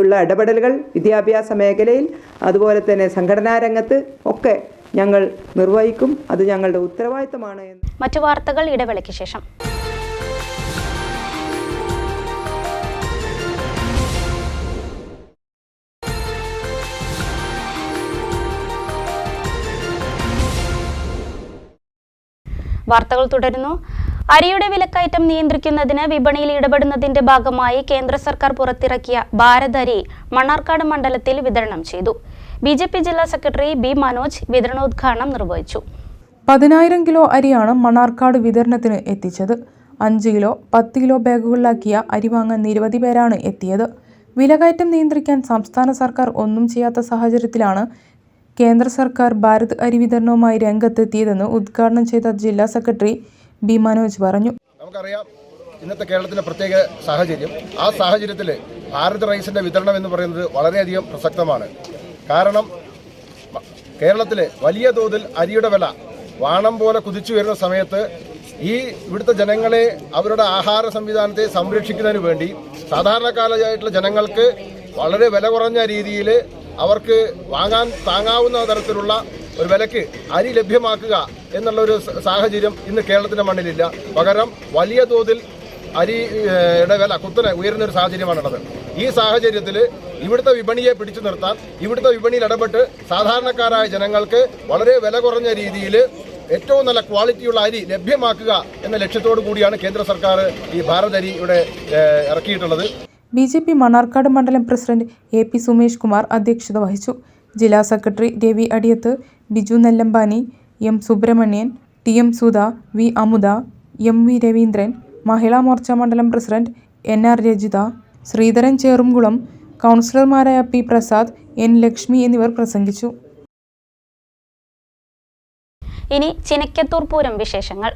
ഉള്ള ഇടപെടലുകൾ വിദ്യാഭ്യാസ മേഖലയിൽ അതുപോലെ തന്നെ സംഘടനാ രംഗത്ത് ഒക്കെ ഞങ്ങൾ നിർവഹിക്കും. അത് ഞങ്ങളുടെ ഉത്തരവാദിത്തമാണ്. മറ്റു വാർത്തകൾ ഇടവേളയ്ക്ക് ശേഷം. വാർത്തകൾ തുടരുന്നു. അരിയുടെ വിലക്കയറ്റം നിയന്ത്രിക്കുന്നതിന് വിപണിയിൽ ഇടപെടുന്നതിന്റെ ഭാഗമായി കേന്ദ്ര സർക്കാർ പുറത്തിറക്കിയ ഭാരത് അരി മണ്ണാർക്കാട് മണ്ഡലത്തിൽ വിതരണം ചെയ്തു. ബിജെപി ജില്ലാ സെക്രട്ടറി ബി മനോജ് വിതരണോദ്ഘാടനം നിർവഹിച്ചു. 10,000 കിലോ അരിയാണ് മണ്ണാർക്കാട് വിതരണത്തിന് എത്തിച്ചത്. 5 കിലോ 10 കിലോ ബാഗുകളിലാക്കിയ അരി വാങ്ങാൻ നിരവധി പേരാണ് എത്തിയത്. വിലക്കയറ്റം നിയന്ത്രിക്കാൻ സംസ്ഥാന സർക്കാർ ഒന്നും ചെയ്യാത്ത സാഹചര്യത്തിലാണ് കേന്ദ്ര സർക്കാർ ഭാരത് അരി വിതരണവുമായി രംഗത്തെത്തിയതെന്ന് ഉദ്ഘാടനം ചെയ്ത ജില്ലാ സെക്രട്ടറി ബി മനോജ് പറഞ്ഞു. നമുക്കറിയാം ഇന്നത്തെ കേരളത്തിലെ പ്രത്യേക സാഹചര്യം. ആ സാഹചര്യത്തിൽ ഭാരത് റൈസിൻ്റെ വിതരണം എന്ന് പറയുന്നത് വളരെയധികം പ്രസക്തമാണ്. കാരണം കേരളത്തിൽ വലിയ തോതിൽ അരിയുടെ വില വാണം പോലെ കുതിച്ചു വരുന്ന സമയത്ത് ഇവിടുത്തെ ജനങ്ങളെ അവരുടെ ആഹാര സംവിധാനത്തെ സംരക്ഷിക്കുന്നതിന് വേണ്ടി സാധാരണക്കാരായിട്ടുള്ള ജനങ്ങൾക്ക് വളരെ വില കുറഞ്ഞ രീതിയിൽ അവർക്ക് വാങ്ങാൻ താങ്ങാവുന്ന തരത്തിലുള്ള ഒരു വിലക്ക് അരി ലഭ്യമാക്കുക എന്നുള്ള ഒരു സാഹചര്യം ഇന്ന് കേരളത്തിൻ്റെ മണ്ണിലില്ല. പകരം വലിയ തോതിൽ അരിയുടെ വില കുത്തനെ ഉയരുന്നൊരു സാഹചര്യമാണുള്ളത്. ഈ സാഹചര്യത്തിൽ ഇവിടുത്തെ വിപണിയെ പിടിച്ചു നിർത്താൻ ഇവിടുത്തെ വിപണിയിൽ ഇടപെട്ട് സാധാരണക്കാരായ ജനങ്ങൾക്ക് വളരെ വില കുറഞ്ഞ രീതിയിൽ ഏറ്റവും നല്ല ക്വാളിറ്റിയുള്ള അരി ലഭ്യമാക്കുക എന്ന ലക്ഷ്യത്തോടു കൂടിയാണ് കേന്ദ്ര സർക്കാർ ഈ ഭാരത് അരി ഇവിടെ ഇറക്കിയിട്ടുള്ളത്. ബിജെപി മണ്ണാർക്കാട് മണ്ഡലം പ്രസിഡന്റ് AP സുമേഷ് കുമാർ അധ്യക്ഷത വഹിച്ചു. ജില്ലാ secretary Ravi Adiyath, Biju Nellambani, M Subrahmanyan, TM Sudha, V Amudha, MV Raveendran, Mahila Morcha മണ്ഡലം പ്രസിഡന്റ് NR രജിത, ശ്രീധരൻ ചേറുംകുളം, കൗൺസിലർമാരായ P പ്രസാദ്, N ലക്ഷ്മി എന്നിവർ പ്രസംഗിച്ചു. ഇനി ചിനക്കത്തൂർ പൂരം വിശേഷങ്ങൾ.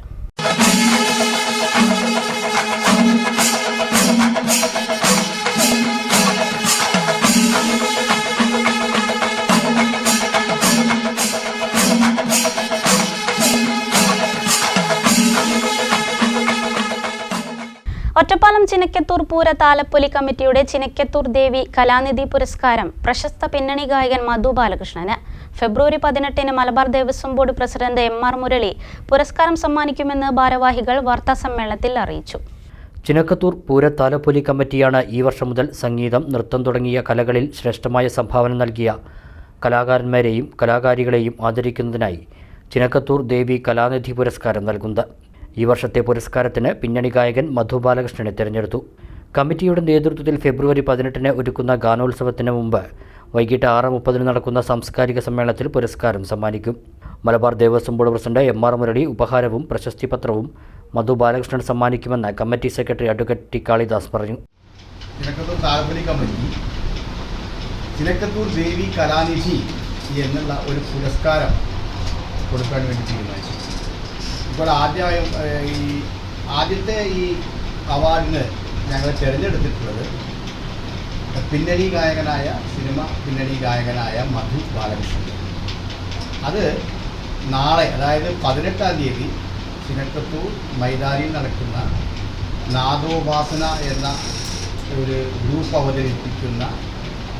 ഒറ്റപ്പാലം ചിനക്കത്തൂർ പൂര താലപ്പൊലി കമ്മിറ്റിയുടെ ചിനക്കത്തൂർ ദേവി കലാനിധി പുരസ്കാരം പ്രശസ്ത പിന്നണി ഗായകൻ മധു ബാലകൃഷ്ണന്. ഫെബ്രുവരി 18 Malabar Devaswom board president MR Murali പുരസ്കാരം സമ്മാനിക്കുമെന്ന് ഭാരവാഹികൾ വാർത്താസമ്മേളനത്തിൽ അറിയിച്ചു. ചിനക്കത്തൂർ പൂര താലപ്പൊലി കമ്മിറ്റിയാണ് ഈ വർഷം മുതൽ സംഗീതം, നൃത്തം തുടങ്ങിയ കലകളിൽ ശ്രേഷ്ഠമായ സംഭാവന നൽകിയ കലാകാരന്മാരെയും കലാകാരികളെയും ആദരിക്കുന്നതിനായി ചിനക്കത്തൂർ ദേവി കലാനിധി പുരസ്കാരം നൽകുന്നത്. ഈ വർഷത്തെ പുരസ്കാരത്തിന് പിന്നണി ഗായകൻ മധു ബാലകൃഷ്ണനെ തിരഞ്ഞെടുത്തു. കമ്മിറ്റിയുടെ നേതൃത്വത്തിൽ ഫെബ്രുവരി 18 ഒരുക്കുന്ന ഗാനോത്സവത്തിന് മുമ്പ് വൈകിട്ട് 6:30 നടക്കുന്ന സാംസ്കാരിക സമ്മേളനത്തിൽ പുരസ്കാരം സമ്മാനിക്കും. Malabar Devaswom board president MR Murali ഉപഹാരവും പ്രശസ്തിപത്രവും മധു ബാലകൃഷ്ണൻ സമ്മാനിക്കുമെന്ന് committee secretary advocate T Kalidas പറഞ്ഞു. ചിനക്കത്തൂർ താലപ്പൊലി കമ്മിറ്റി ചിനക്കത്തൂർ ദേവി കലാനിധി എന്നുള്ള ഒരു പുരസ്കാരം കൊടുക്കാൻ വേണ്ടി തീരുമാനിച്ചു. ഇപ്പോൾ ആദ്യത്തെ ഈ അവാർഡിന് ഞങ്ങൾ തിരഞ്ഞെടുത്തിട്ടുള്ളത് പിന്നണി ഗായകനായ പിന്നണി ഗായകനായ മധു ബാലകൃഷ്ണൻ. അത് നാളെ, അതായത് 18-ാം തീയതി ചിനക്കത്തൂർ മൈതാനിയിൽ നടക്കുന്ന നാദോപാസന എന്ന ഒരു ഗ്രൂപ്പ് അവതരിപ്പിക്കുന്ന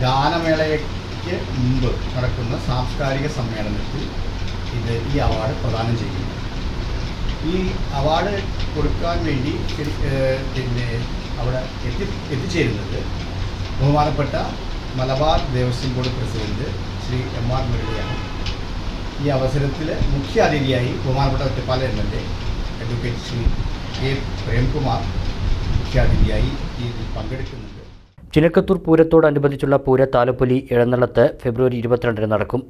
ഗാനമേളയ്ക്ക് മുമ്പ് നടക്കുന്ന സാംസ്കാരിക സമ്മേളനത്തിൽ ഈ അവാർഡ് പ്രദാനം ചെയ്യുന്നു. ഈ അവാർഡ് കൊടുക്കാൻ വേണ്ടി പിന്നെ അവിടെ എത്തിച്ചേരുന്നത് ബഹുമാനപ്പെട്ട Malabar Devaswom board president Shri MR മുരളിയാണ്. ഈ അവസരത്തിൽ മുഖ്യ അതിഥിയായി ബഹുമാനപ്പെട്ട Ottapalam MLA advocate Shri A Premkumar മുഖ്യാതിഥിയായി ഇതിൽ പങ്കെടുക്കുന്നുണ്ട്. ചിനക്കത്തൂർ പൂരത്തോടനുബന്ധിച്ചുള്ള പൂര താലപ്പൊലി എഴുന്നള്ളത്ത് ഫെബ്രുവരി 22 നടക്കും.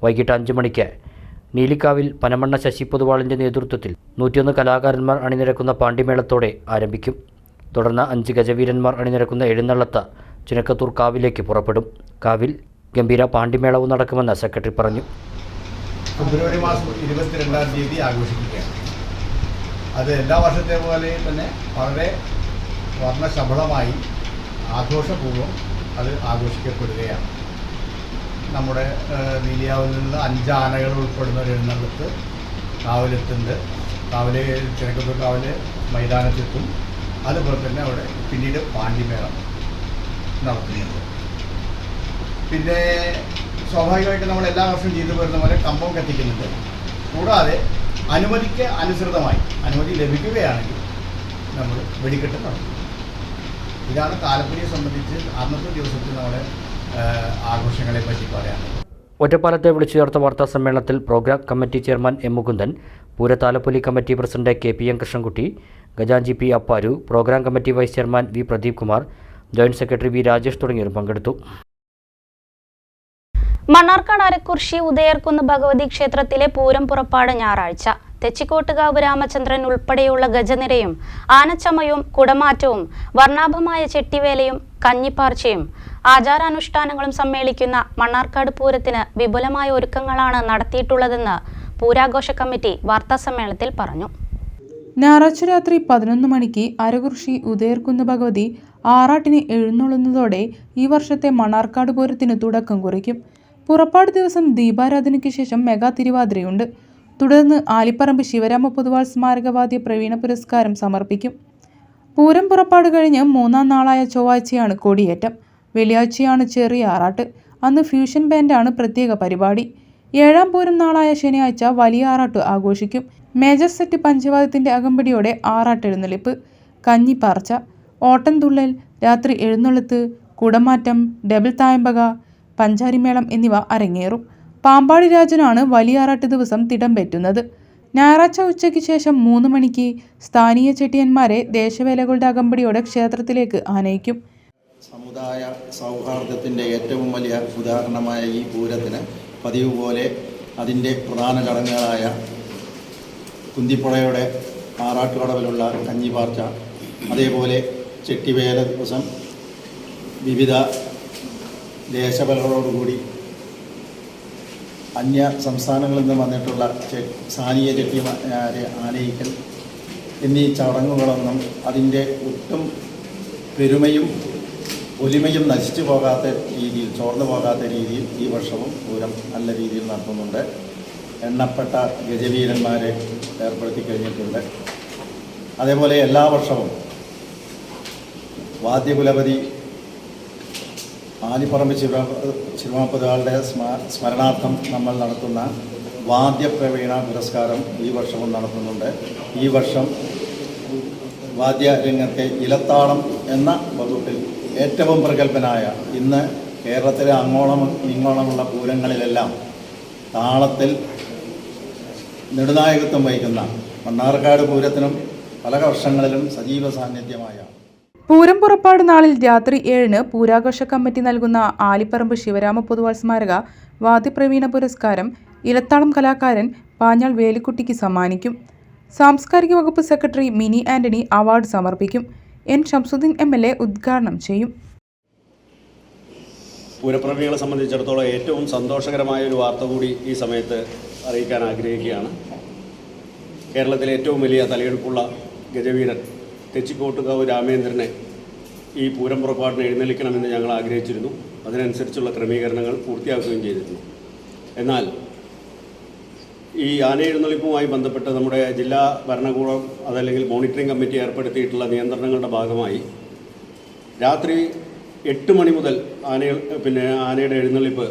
വൈകിട്ട് 5 മണിക്ക് നീലിക്കാവിൽ പനമണ്ണ ശശി പൊതുവാളിൻ്റെ നേതൃത്വത്തിൽ 101 കലാകാരന്മാർ അണിനിരക്കുന്ന പാണ്ടിമേളത്തോടെ ആരംഭിക്കും. തുടർന്ന് 5 ഗജവീരന്മാർ അണിനിരക്കുന്ന എഴുന്നള്ളത്ത് ചിനക്കത്തൂർ കാവിലേക്ക് പുറപ്പെടും. കാവിൽ ഗംഭീര പാണ്ടിമേളവും നടക്കുമെന്ന് സെക്രട്ടറി പറഞ്ഞു. ഫെബ്രുവരി മാസം 22-ാം തീയതി ആഘോഷിക്കുകയാണ്. അത് എല്ലാ വർഷത്തെ പോലെ തന്നെ വളരെ വർണ്ണശബളമായി ആഘോഷപൂർവ്വം അത് ആഘോഷിക്കപ്പെടുകയാണ്. നമ്മുടെ നീലിയാവിൽ നിന്ന് 5 ആനകൾ ഉൾപ്പെടുന്ന ഒരു എഴുന്നള്ളത്ത് കാവിലെത്തുന്നുണ്ട്. ചിനക്കത്തൂർ കാവിലെ മൈതാനത്തെത്തും. അതുപോലെ തന്നെ അവിടെ പിന്നീട് പാണ്ടിമേളം നടത്തുന്നുണ്ട്. പിന്നെ സ്വാഭാവികമായിട്ട് നമ്മൾ എല്ലാ വർഷവും ചെയ്തു വരുന്ന പോലെ കമ്പം കത്തിക്കുന്നുണ്ട്. കൂടാതെ അനുമതിക്ക് അനുസൃതമായി അനുമതി ലഭിക്കുകയാണെങ്കിൽ നമ്മൾ വെടിക്കെട്ട് നടത്തും. ഇതാണ് താലപ്പൊലിയെ സംബന്ധിച്ച് അന്നത്തെ ദിവസത്തിൽ നമ്മുടെ ആഘോഷങ്ങളെ പറ്റി പറയാനുള്ളത്. ഒറ്റപ്പാലത്തെ വിളിച്ചു ചേർത്ത വാർത്താ സമ്മേളനത്തിൽ programme committee chairman M Mukundan, Poorathalappoli committee president KPM Krishnankutty, ഖജാൻജി P Apparu, programme committee vice chairman V Pradeep Kumar, joint secretary V Rajesh തുടങ്ങിയവർ പങ്കെടുത്തു. മണ്ണാർക്കാട് അരക്കുറിശി ഉദയർകുന്ന് ഭഗവതി ക്ഷേത്രത്തിലെ പൂരം പുറപ്പാട് ഞായറാഴ്ച. തെച്ചിക്കോട്ടുകാവ് രാമചന്ദ്രൻ ഉൾപ്പെടെയുള്ള ഗജനിരയും ആനച്ചമയവും കുടമാറ്റവും വർണ്ണാഭമായ ചെട്ടിവേലയും കഞ്ഞിപ്പാർച്ചയും ആചാരാനുഷ്ഠാനങ്ങളും സമ്മേളിക്കുന്ന മണ്ണാർക്കാട് പൂരത്തിന് വിപുലമായ ഒരുക്കങ്ങളാണ് നടത്തിയിട്ടുള്ളതെന്ന് പൂരാഘോഷ കമ്മിറ്റി വാർത്താസമ്മേളനത്തിൽ പറഞ്ഞു. ഞായറാഴ്ച രാത്രി 11 മണിക്ക് അരകുറിശി ഉദയർകുന്ന് ഭഗവതി ആറാട്ടിന് എഴുന്നള്ളുന്നതോടെ ഈ വർഷത്തെ മണ്ണാർക്കാട് പൂരത്തിന് തുടക്കം കുറിക്കും. പുറപ്പാട് ദിവസം ദീപാരാധനയ്ക്ക് ശേഷം മെഗാ തിരുവാതിരയുണ്ട്. തുടർന്ന് ആലിപ്പറമ്പ് ശിവരാമ പൊതുവാൾ സ്മാരകവാദ്യ പ്രവീണ പുരസ്കാരം സമർപ്പിക്കും. പൂരം പുറപ്പാട് കഴിഞ്ഞ് 3-ാം നാളായ ചൊവ്വാഴ്ചയാണ് കൊടിയേറ്റം. വെള്ളിയാഴ്ചയാണ് ചെറിയ ആറാട്ട്. അന്ന് ഫ്യൂഷൻ ബാൻഡാണ് പ്രത്യേക പരിപാടി. 7-ാം പൂരം നാളായ ശനിയാഴ്ച വലിയ ആറാട്ട് ആഘോഷിക്കും. മേജർ സെറ്റ് പഞ്ചവാദ്യത്തിൻ്റെ അകമ്പടിയോടെ ആറാട്ടെഴുന്നള്ളിപ്പ്, കഞ്ഞിപ്പാർച്ച, ഓട്ടംതുള്ളൽ, രാത്രി എഴുന്നള്ളത്ത്, കുടമാറ്റം, ഡബിൾ തായമ്പക, പഞ്ചാരിമേളം എന്നിവ അരങ്ങേറും. പാമ്പാടി രാജനാണ് വലിയ ആറാട്ട് ദിവസം തിടമ്പേറ്റുന്നത്. ഞായറാഴ്ച ഉച്ചയ്ക്ക് ശേഷം 3 മണിക്ക് സ്ഥാനീയ ചെട്ടിയന്മാരെ ദേശവേലകളുടെ അകമ്പടിയോടെ ക്ഷേത്രത്തിലേക്ക് ആനയിക്കും. സമുദായ സൗഹാർദ്ദത്തിൻ്റെ ഏറ്റവും വലിയ ഉദാഹരണമായ ഈ പൂരത്തിന് പതിവ് പോലെ അതിൻ്റെ പ്രധാന ചടങ്ങുകളായ കുന്തിപ്പുഴയുടെ ആറാട്ടുകടവിലുള്ള കഞ്ഞിപ്പാർച്ച, അതേപോലെ ചെട്ടിവേല ദിവസം വിവിധ ദേശബലകളോടുകൂടി അന്യ സംസ്ഥാനങ്ങളിൽ നിന്ന് വന്നിട്ടുള്ള സ്ഥാനീയ ചെട്ടിമാരെ ആനയിക്കൽ എന്നീ ചടങ്ങുകളൊന്നും അതിൻ്റെ ഒട്ടും പെരുമയും ഒലിമയും നശിച്ചു പോകാത്ത രീതിയിൽ, ചോർന്നു പോകാത്ത രീതിയിൽ ഈ വർഷവും പൂരം നല്ല രീതിയിൽ നടത്തുന്നുണ്ട്. എണ്ണപ്പെട്ട ഗജവീരന്മാരെ ഏർപ്പെടുത്തി കഴിഞ്ഞിട്ടുണ്ട്. അതേപോലെ എല്ലാ വർഷവും വാദ്യകുലപതി ആലിപ്പറമ്പ് ശിവരാമപുരങ്ങളുടെ സ്മരണാർത്ഥം നമ്മൾ നടത്തുന്ന വാദ്യപ്രവീണ പുരസ്കാരം ഈ വർഷവും നടത്തുന്നുണ്ട്. ഈ വർഷം വാദ്യരംഗത്തെ ഇലത്താളം എന്ന വകുപ്പിൽ ഏറ്റവും പ്രഗത്ഭനായ, ഇന്ന് കേരളത്തിലെ അങ്ങോളം ഇങ്ങോളമുള്ള പൂരങ്ങളിലെല്ലാം താളത്തിൽ നെടുനായകത്വം വഹിക്കുന്ന മണ്ണാർക്കാട് പൂരത്തിനും പല വർഷങ്ങളിലും സജീവ സാന്നിധ്യമായ പൂരം പുറപ്പാട് നാളിൽ രാത്രി 7-ന് പൂരാഘോഷ കമ്മിറ്റി നൽകുന്ന ആലിപ്പറമ്പ് ശിവരാമ പൊതുവാൾ സ്മാരക വാദ്യപ്രവീണ പുരസ്കാരം ഇലത്താളം കലാകാരൻ പാഞ്ഞാൾ വേലിക്കുട്ടിക്ക് സമ്മാനിക്കും. സാംസ്കാരിക വകുപ്പ് സെക്രട്ടറി മിനി ആന്റണി അവാർഡ് സമർപ്പിക്കും. N ഷംസുദ്ദീൻ MLA ഉദ്ഘാടനം ചെയ്യും. പൂരപ്രേമികളെ സംബന്ധിച്ചിടത്തോളം ഏറ്റവും സന്തോഷകരമായ ഒരു വാർത്ത കൂടി ഈ സമയത്ത് അറിയിക്കാൻ ആഗ്രഹിക്കുകയാണ്. കേരളത്തിലെ ഏറ്റവും വലിയ തലയെടുപ്പുള്ള ഗജവീരൻ തെച്ചിക്കോട്ടുകാവ് രാമേന്ദ്രനെ ഈ പൂരം പുറപ്പാടിന് എഴുന്നള്ളിക്കണമെന്ന് ഞങ്ങൾ ആഗ്രഹിച്ചിരുന്നു. അതിനനുസരിച്ചുള്ള ക്രമീകരണങ്ങൾ പൂർത്തിയാക്കുകയും ചെയ്തിരുന്നു. എന്നാൽ ഈ ആനയെഴുന്നള്ളിപ്പുമായി ബന്ധപ്പെട്ട് നമ്മുടെ ജില്ലാ ഭരണകൂടം അതല്ലെങ്കിൽ മോണിറ്ററിംഗ് കമ്മിറ്റി ഏർപ്പെടുത്തിയിട്ടുള്ള നിയന്ത്രണങ്ങളുടെ ഭാഗമായി രാത്രി 8 മണി മുതൽ ആനയുടെ എഴുന്നള്ളിപ്പ്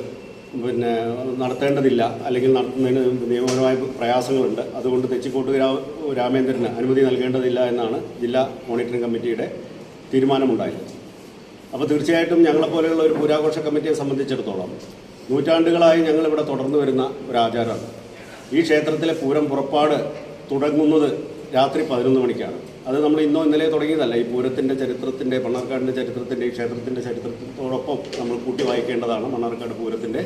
നടത്തേണ്ടതില്ല, അല്ലെങ്കിൽ നടത്തുന്നതിന് നിയമപരമായ പ്രയാസങ്ങളുണ്ട്. അതുകൊണ്ട് തെച്ചിക്കോട്ടുകാവ് രാമേന്ദ്രന് അനുമതി നൽകേണ്ടതില്ല എന്നാണ് ജില്ലാ മോണിറ്ററിംഗ് കമ്മിറ്റിയുടെ തീരുമാനമുണ്ടായത്. അപ്പോൾ തീർച്ചയായിട്ടും ഞങ്ങളെപ്പോലെയുള്ള ഒരു പൂരാഘോഷ കമ്മിറ്റിയെ സംബന്ധിച്ചിടത്തോളം നൂറ്റാണ്ടുകളായി ഞങ്ങളിവിടെ തുടർന്നു വരുന്ന ഒരു ആചാരമാണ്. ഈ ക്ഷേത്രത്തിലെ പൂരം പുറപ്പാട് തുടങ്ങുന്നത് രാത്രി 11 മണിക്കാണ്. അത് നമ്മൾ ഇന്നോ ഇന്നലെ തുടങ്ങിയതല്ല. ഈ പൂരത്തിൻ്റെ ചരിത്രത്തിൻ്റെ, മണ്ണാർക്കാടിൻ്റെ ചരിത്രത്തിൻ്റെ, ഈ ക്ഷേത്രത്തിൻ്റെ ചരിത്രത്തോടൊപ്പം നമ്മൾ കൂട്ടി വായിക്കേണ്ടതാണ് മണ്ണാർക്കാട് പൂരത്തിൻ്റെ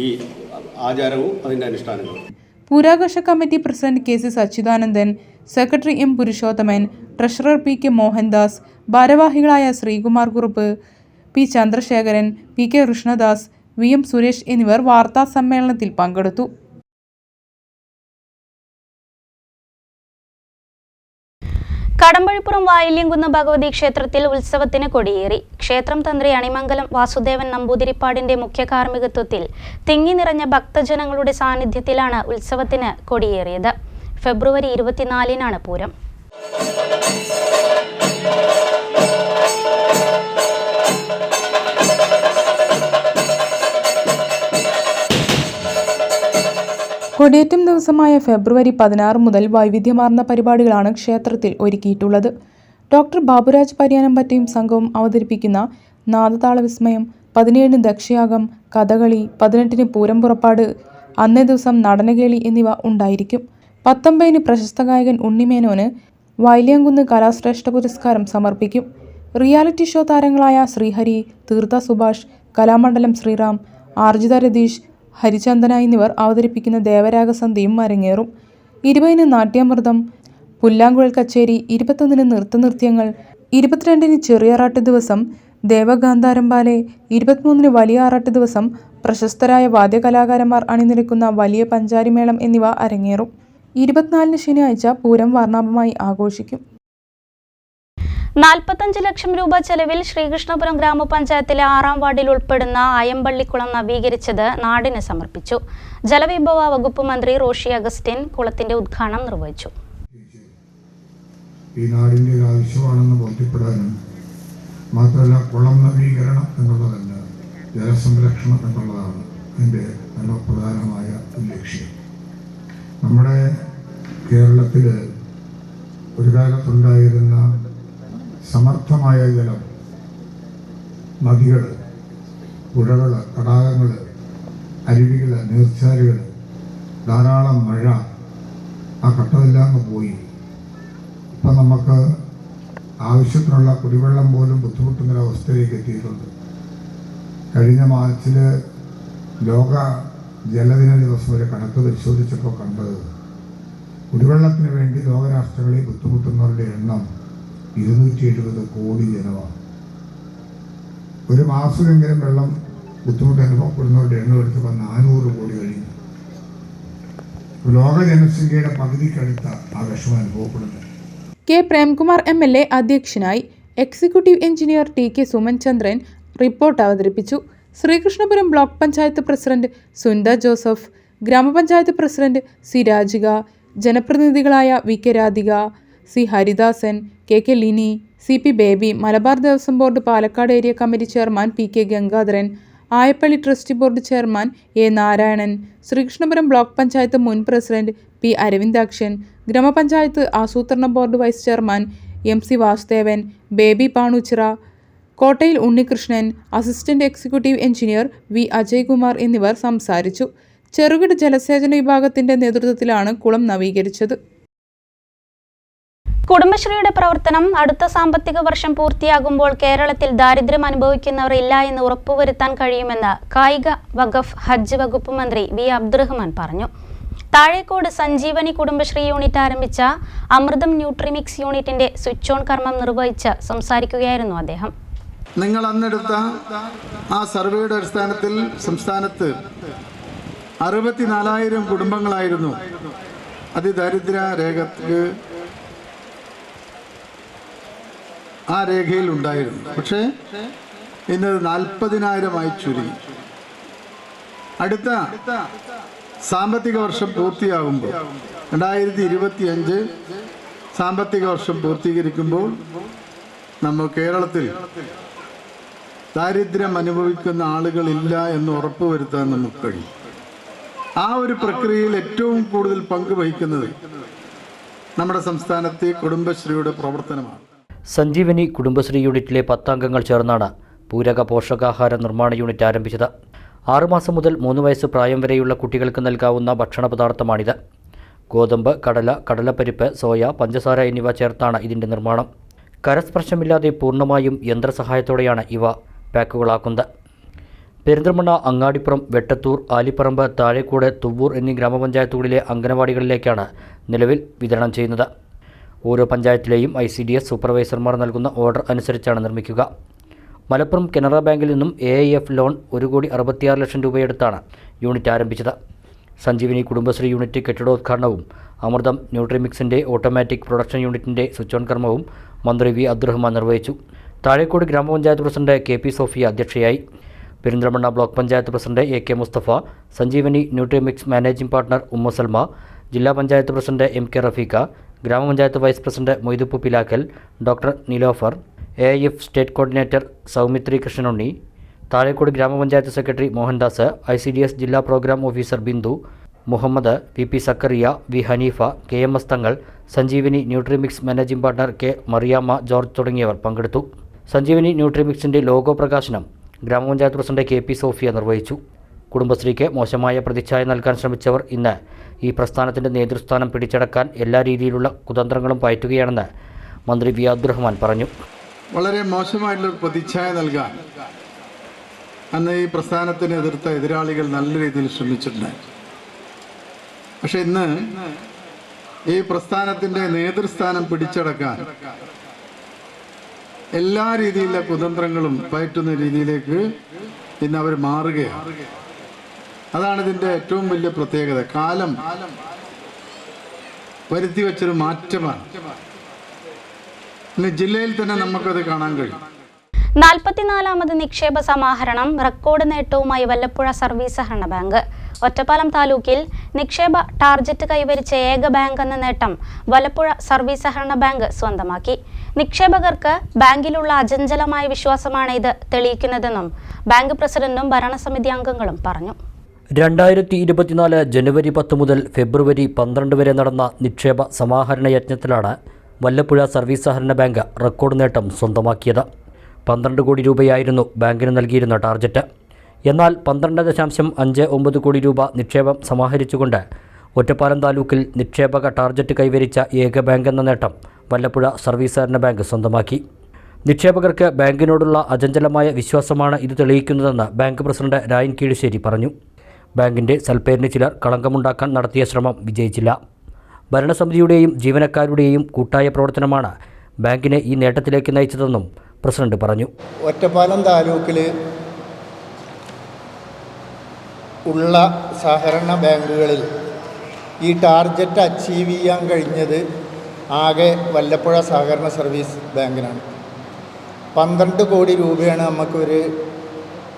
ഈ ആചാരവും അതിൻ്റെ അനുഷ്ഠാനങ്ങളും. പൂരാഘോഷ committee president KC Sachidanandan, secretary M Purushothaman, treasurer PK Mohandas, ഭാരവാഹികളായ Sreekumar Kurup, P Chandrasekharan, PK Krishnadas, VM Suresh എന്നിവർ വാർത്താ സമ്മേളനത്തിൽ പങ്കെടുത്തു. കടമ്പഴിപ്പുറം വായില്യംകുന്ന് ഭഗവതി ക്ഷേത്രത്തിൽ ഉത്സവത്തിന് കൊടിയേറി. ക്ഷേത്രം തന്ത്രി അണിമംഗലം വാസുദേവൻ നമ്പൂതിരിപ്പാടിന്റെ മുഖ്യ കാർമ്മികത്വത്തിൽ തിങ്ങി നിറഞ്ഞ ഭക്തജനങ്ങളുടെ സാന്നിധ്യത്തിലാണ് ഉത്സവത്തിന് കൊടിയേറിയത്. ഫെബ്രുവരി 24-നാണ് പൂരം. കൊടിയേറ്റം ദിവസമായ ഫെബ്രുവരി 16 മുതൽ വൈവിധ്യമാർന്ന പരിപാടികളാണ് ക്ഷേത്രത്തിൽ ഒരുക്കിയിട്ടുള്ളത്. ഡോക്ടർ ബാബുരാജ് പരിയാനംപറ്റയും സംഘവും അവതരിപ്പിക്കുന്ന നാദതാള വിസ്മയം, 17-ന് ദക്ഷയാഗം, കഥകളി, 18-ന് പൂരം പുറപ്പാട്, അന്നേ ദിവസം നടനകേളി എന്നിവ ഉണ്ടായിരിക്കും. 19-ന് പ്രശസ്ത ഗായകൻ ഉണ്ണിമേനോന് വൈലിയംകുന്ന് കലാശ്രേഷ്ഠ പുരസ്കാരം സമർപ്പിക്കും. റിയാലിറ്റി ഷോ താരങ്ങളായ ശ്രീഹരി, തീർത്ഥ സുഭാഷ്, കലാമണ്ഡലം ശ്രീറാം, ആർജിത രതീഷ്, ഹരിചന്ദന എന്നിവർ അവതരിപ്പിക്കുന്ന ദേവരാഗസന്ധ്യയും അരങ്ങേറും. 20-ന് നാട്യാമൃതം, പുല്ലാങ്കുഴൽ കച്ചേരി, 21-ന് നൃത്തനൃത്യങ്ങൾ, 22-ന് ചെറിയാറാട്ട് ദിവസം ദേവഗാന്ധാരം ബാലെ, 23-ന് വലിയ ആറാട്ട് ദിവസം പ്രശസ്തരായ വാദ്യകലാകാരന്മാർ അണിനിരക്കുന്ന വലിയ പഞ്ചാരിമേളം എന്നിവ അരങ്ങേറും. 24-ന് ശനിയാഴ്ച പൂരം വർണ്ണാഭമായി ആഘോഷിക്കും. 45 ലക്ഷം രൂപ ചെലവിൽ ശ്രീകൃഷ്ണപുരം ഗ്രാമപഞ്ചായത്തിലെ 6-ാം വാർഡിൽ ഉൾപ്പെടുന്ന അയമ്പള്ളിക്കുളം നവീകരിച്ചത് നാടിന് സമർപ്പിച്ചു. ജലവിഭവ വകുപ്പ് മന്ത്രി റോഷി അഗസ്റ്റിൻ കുളത്തിന്റെ ഉദ്ഘാടനം നിർവഹിച്ചു. ഈ നാടിൻ്റെ ഒരു ആവശ്യമാണെന്ന് ബോധ്യപ്പെടാനും മാത്രമല്ല, കുളം നവീകരണം എന്നുള്ളതല്ല, ജലസംരക്ഷണം എന്നുള്ളതാണ് അതിൻ്റെ പ്രധാനമായ ലക്ഷ്യം. നമ്മുടെ കേരളത്തിൽ ഒരു കാലത്തുണ്ടായിരുന്ന സമർത്ഥമായ ജലം, നദികൾ, പുഴകൾ, തടാകങ്ങൾ, അരുവികൾ, നീർച്ചാലുകൾ, ധാരാളം മഴ, ആ ഘട്ടമെല്ലാം പോയി. ഇപ്പം നമുക്ക് ആവശ്യത്തിനുള്ള കുടിവെള്ളം പോലും ബുദ്ധിമുട്ടുന്നൊരവസ്ഥയിലേക്ക് എത്തിയിട്ടുണ്ട്. കഴിഞ്ഞ മാർച്ചിൽ ലോക ജലദിന ദിവസം ഒരു കണക്ക് പരിശോധിച്ചപ്പോൾ കണ്ടത് കുടിവെള്ളത്തിന് വേണ്ടി ലോകരാഷ്ട്രങ്ങളിൽ ബുദ്ധിമുട്ടുന്നവരുടെ എണ്ണം 270 കോടി ജനമാണ്. ഒരു മാസമെങ്കിലും വെള്ളം ബുദ്ധിമുട്ട് അനുഭവപ്പെടുന്നവരുടെ എണ്ണം എടുത്തപ്പോൾ 400 കോടി കഴിഞ്ഞു. ലോക ജനസംഖ്യയുടെ പകുതിക്കടുത്ത ആ വിഷമം അനുഭവപ്പെടുന്നത്. കെ പ്രേംകുമാർ MLA അധ്യക്ഷനായി. Executive engineer TK Suman Chandran report അവതരിപ്പിച്ചു. Sreekrishnapuram block panchayat president Sunitha Joseph, ഗ്രാമപഞ്ചായത്ത് പ്രസിഡന്റ് സി രാജിക, ജനപ്രതിനിധികളായ VK Radhika, C Haridasan, KK Lini, CP Baby, Malabar Devaswom board Palakkad area committee chairman PK Gangadharan, Ayappalli trustee board chairman A Narayanan, Sreekrishnapuram block panchayat മുൻ പ്രസിഡന്റ് P അരവിന്ദാക്ഷൻ, ഗ്രാമപഞ്ചായത്ത് ആസൂത്രണ board vice chairman MC Vasudevan, Baby Panuchira, Kottayil Unnikrishnan, assistant executive engineer V Ajaykumar എന്നിവർ സംസാരിച്ചു. ചെറുകിട ജലസേചന വിഭാഗത്തിന്റെ നേതൃത്വത്തിലാണ് കുളം നവീകരിച്ചത്. കുടുംബശ്രീയുടെ പ്രവർത്തനം അടുത്ത സാമ്പത്തിക വർഷം പൂർത്തിയാകുമ്പോൾ കേരളത്തിൽ ദാരിദ്ര്യം അനുഭവിക്കുന്നവർ ഇല്ല എന്ന് ഉറപ്പുവരുത്താൻ കഴിയുമെന്ന് കായിക വഖഫ് ഹജ്ജ് വകുപ്പ് മന്ത്രി V അബ്ദുറഹ്മാൻ പറഞ്ഞു. താഴേക്കോട് സഞ്ജീവനി കുടുംബശ്രീ യൂണിറ്റ് ആരംഭിച്ച അമൃതം ന്യൂട്രിമിക്സ് യൂണിറ്റിന്റെ സ്വിച്ച് ഓൺ കർമ്മം നിർവഹിച്ച് സംസാരിക്കുകയായിരുന്നു അദ്ദേഹം. നിങ്ങൾ അന്നെടുത്ത ആ സർവേയുടെ അടിസ്ഥാനത്തിൽ സംസ്ഥാനത്ത് 64,000 കുടുംബങ്ങളായിരുന്നു അതിദാരിദ്ര്യ രേഖയ്ക്ക് ആ രേഖയിൽ ഉണ്ടായിരുന്നു. പക്ഷേ ഇന്ന് 40,000 ചുരുങ്ങി. അടുത്ത സാമ്പത്തിക വർഷം പൂർത്തിയാകുമ്പോൾ 2025 സാമ്പത്തിക വർഷം പൂർത്തീകരിക്കുമ്പോൾ നമ്മൾ കേരളത്തിൽ ദാരിദ്ര്യം അനുഭവിക്കുന്ന ആളുകളില്ല എന്ന് ഉറപ്പുവരുത്താൻ നമുക്ക് കഴിയും. ആ ഒരു പ്രക്രിയയിൽ ഏറ്റവും കൂടുതൽ പങ്ക് വഹിക്കുന്നത് നമ്മുടെ സംസ്ഥാനത്തെ കുടുംബശ്രീയുടെ പ്രവർത്തനമാണ്. സഞ്ജീവനി കുടുംബശ്രീ യൂണിറ്റിലെ 10 അംഗങ്ങൾ ചേർന്നാണ് പൂരക പോഷകാഹാര നിർമ്മാണ യൂണിറ്റ് ആരംഭിച്ചത്. 6 മാസം മുതൽ 3 വയസ്സ് പ്രായം വരെയുള്ള കുട്ടികൾക്ക് നൽകാവുന്ന ഭക്ഷണ പദാർത്ഥമാണിത്. ഗോതമ്പ്, കടല, കടലപ്പരിപ്പ്, സോയ, പഞ്ചസാര എന്നിവ ചേർത്താണ് ഇതിൻ്റെ നിർമ്മാണം. കരസ്പർശമില്ലാതെ പൂർണ്ണമായും യന്ത്രസഹായത്തോടെയാണ് ഇവ പാക്കുകളാക്കുന്നത്. പെരിന്തൽമണ്ണ, അങ്ങാടിപ്പുറം, വെട്ടത്തൂർ, ആലിപ്പറമ്പ്, താഴേക്കോട്, തുവ്വൂർ എന്നീ ഗ്രാമപഞ്ചായത്തുകളിലെ അംഗനവാടികളിലേക്കാണ് നിലവിൽ വിതരണം ചെയ്യുന്നത്. ഓരോ പഞ്ചായത്തിലെയും ICDS സൂപ്പർവൈസർമാർ നൽകുന്ന ഓർഡർ അനുസരിച്ചാണ് നിർമ്മിക്കുക. മലപ്പുറം കനറ ബാങ്കിൽ നിന്നും AIF ലോൺ 1,66 ലക്ഷം രൂപയെടുത്താണ് യൂണിറ്റ് ആരംഭിച്ചത്. സഞ്ജീവനി കുടുംബശ്രീ യൂണിറ്റ് കെട്ടിടോദ്ഘാടനവും അമൃതം ന്യൂട്രിമിക്സിൻ്റെ ഓട്ടോമാറ്റിക് പ്രൊഡക്ഷൻ യൂണിറ്റിൻ്റെ സ്വിച്ച് ഓൺ കർമ്മവും മന്ത്രി V അബ്ദുറഹ്മാൻ നിർവഹിച്ചു. താഴേക്കോട് ഗ്രാമപഞ്ചായത്ത് പ്രസിഡന്റ് KP സോഫിയ അധ്യക്ഷയായി. Perinthalmanna block panchayat president AK Musthafa, Sanjeevani Nutrimix managing partner Umma Salma, ജില്ലാ പഞ്ചായത്ത് പ്രസിഡന്റ് MK റഫീഖ, ഗ്രാമപഞ്ചായത്ത് vice president Moidupu Pilakkal, doctor Nilofar, AIF state coordinator Saumithri Krishnanunni, Thazhekode ഗ്രാമപഞ്ചായത്ത് സെക്രട്ടറി മോഹൻദാസ്, ICDS ജില്ലാ programme officer Bindu, Muhammad, VP Sakkariya, V Haneefa, KMS Thangal, Sanjeevani Nutrimix managing partner K Mariyamma George തുടങ്ങിയവർ പങ്കെടുത്തു. സഞ്ജീവനി ന്യൂട്രിമിക്സിൻ്റെ ലോഗോ പ്രകാശനം ഗ്രാമപഞ്ചായത്ത് പ്രസിഡന്റ് KP സോഫിയ നിർവഹിച്ചു. കുടുംബശ്രീക്ക് മോശമായ പ്രതിച്ഛായ നൽകാൻ ശ്രമിച്ചവർ ഇന്ന് ഈ പ്രസ്ഥാനത്തിൻ്റെ നേതൃസ്ഥാനം പിടിച്ചടക്കാൻ എല്ലാ രീതിയിലുള്ള കുതന്ത്രങ്ങളും പയറ്റുകയാണെന്ന് മന്ത്രി വി അബ്ദുറഹ്മാൻ പറഞ്ഞു. വളരെ മോശമായിട്ടുള്ളൊരു പ്രതിച്ഛായ നൽകാൻ അന്ന് ഈ പ്രസ്ഥാനത്തിന് എതിർത്ത എതിരാളികൾ നല്ല രീതിയിൽ ശ്രമിച്ചിട്ടുണ്ട്. പക്ഷെ ഇന്ന് ഈ പ്രസ്ഥാനത്തിൻ്റെ നേതൃസ്ഥാനം പിടിച്ചടക്കാൻ എല്ലാ രീതിയിലുള്ള കുതന്ത്രങ്ങളും പയറ്റുന്ന രീതിയിലേക്ക് ഇന്ന് അവർ മാറുകയാണ്. അതാണ് ഇതിൻ്റെ ഏറ്റവും വലിയ പ്രത്യേകത. കാലം വരുത്തി വെച്ചൊരു മാറ്റമാണ്. ഇന്ന് ജില്ലയിൽ തന്നെ നമുക്കത് കാണാൻ കഴിയും. 44ാമത് നിക്ഷേപ സമാഹരണം റെക്കോർഡ് നേട്ടവുമായി വല്ലപ്പുഴ സർവീസ് സഹകരണ ബാങ്ക്. ഒറ്റപ്പാലം താലൂക്കിൽ നിക്ഷേപ ടാർജറ്റ് കൈവരിച്ച ഏക ബാങ്ക് എന്ന നേട്ടം വല്ലപ്പുഴ സർവീസ് സഹകരണ ബാങ്ക് സ്വന്തമാക്കി. നിക്ഷേപകർക്ക് ബാങ്കിലുള്ള അചഞ്ചലമായ വിശ്വാസമാണ് ഇത് തെളിയിക്കുന്നതെന്നും ബാങ്ക് പ്രസിഡന്റും ഭരണസമിതി അംഗങ്ങളും പറഞ്ഞു. 2024 ജനുവരി 10 മുതൽ ഫെബ്രുവരി 12 വരെ നടന്ന നിക്ഷേപ സമാഹരണ യജ്ഞത്തിലാണ് വല്ലപ്പുഴ സർവീസ് സഹകരണ ബാങ്ക് റെക്കോർഡ് നേട്ടം സ്വന്തമാക്കിയത്. 12 കോടി രൂപയായിരുന്നു ബാങ്കിന് നൽകിയിരുന്ന ടാർജറ്റ്. എന്നാൽ 12.59 കോടി രൂപ നിക്ഷേപം സമാഹരിച്ചുകൊണ്ട് ഒറ്റപ്പാലം താലൂക്കിൽ നിക്ഷേപക ടാർജറ്റ് കൈവരിച്ച ഏക ബാങ്ക് എന്ന നേട്ടം വല്ലപ്പുഴ സർവീസ് സഹകരണ ബാങ്ക് സ്വന്തമാക്കി. നിക്ഷേപകർക്ക് ബാങ്കിനോടുള്ള അചഞ്ചലമായ വിശ്വാസമാണ് ഇത് തെളിയിക്കുന്നതെന്ന് ബാങ്ക് പ്രസിഡന്റ് രായൻ കീഴ്ശ്ശേരി പറഞ്ഞു. ബാങ്കിൻ്റെ സൽപ്പേരിന് ചിലർ കളങ്കമുണ്ടാക്കാൻ നടത്തിയ ശ്രമം വിജയിച്ചില്ല. ഭരണസമിതിയുടെയും ജീവനക്കാരുടെയും കൂട്ടായ പ്രവർത്തനമാണ് ബാങ്കിനെ ഈ നേട്ടത്തിലേക്ക് നയിച്ചതെന്നും പ്രസിഡന്റ് പറഞ്ഞു. ഒറ്റപ്പാലം താലൂക്കിൽ ഉള്ള സഹകരണ ബാങ്കുകളിൽ ഈ ടാർജറ്റ് അച്ചീവ് ചെയ്യാൻ കഴിഞ്ഞത് ആകെ വല്ലപ്പുഴ സഹകരണ സർവീസ് ബാങ്കിനാണ്. 12 കോടി രൂപയാണ് നമുക്കൊരു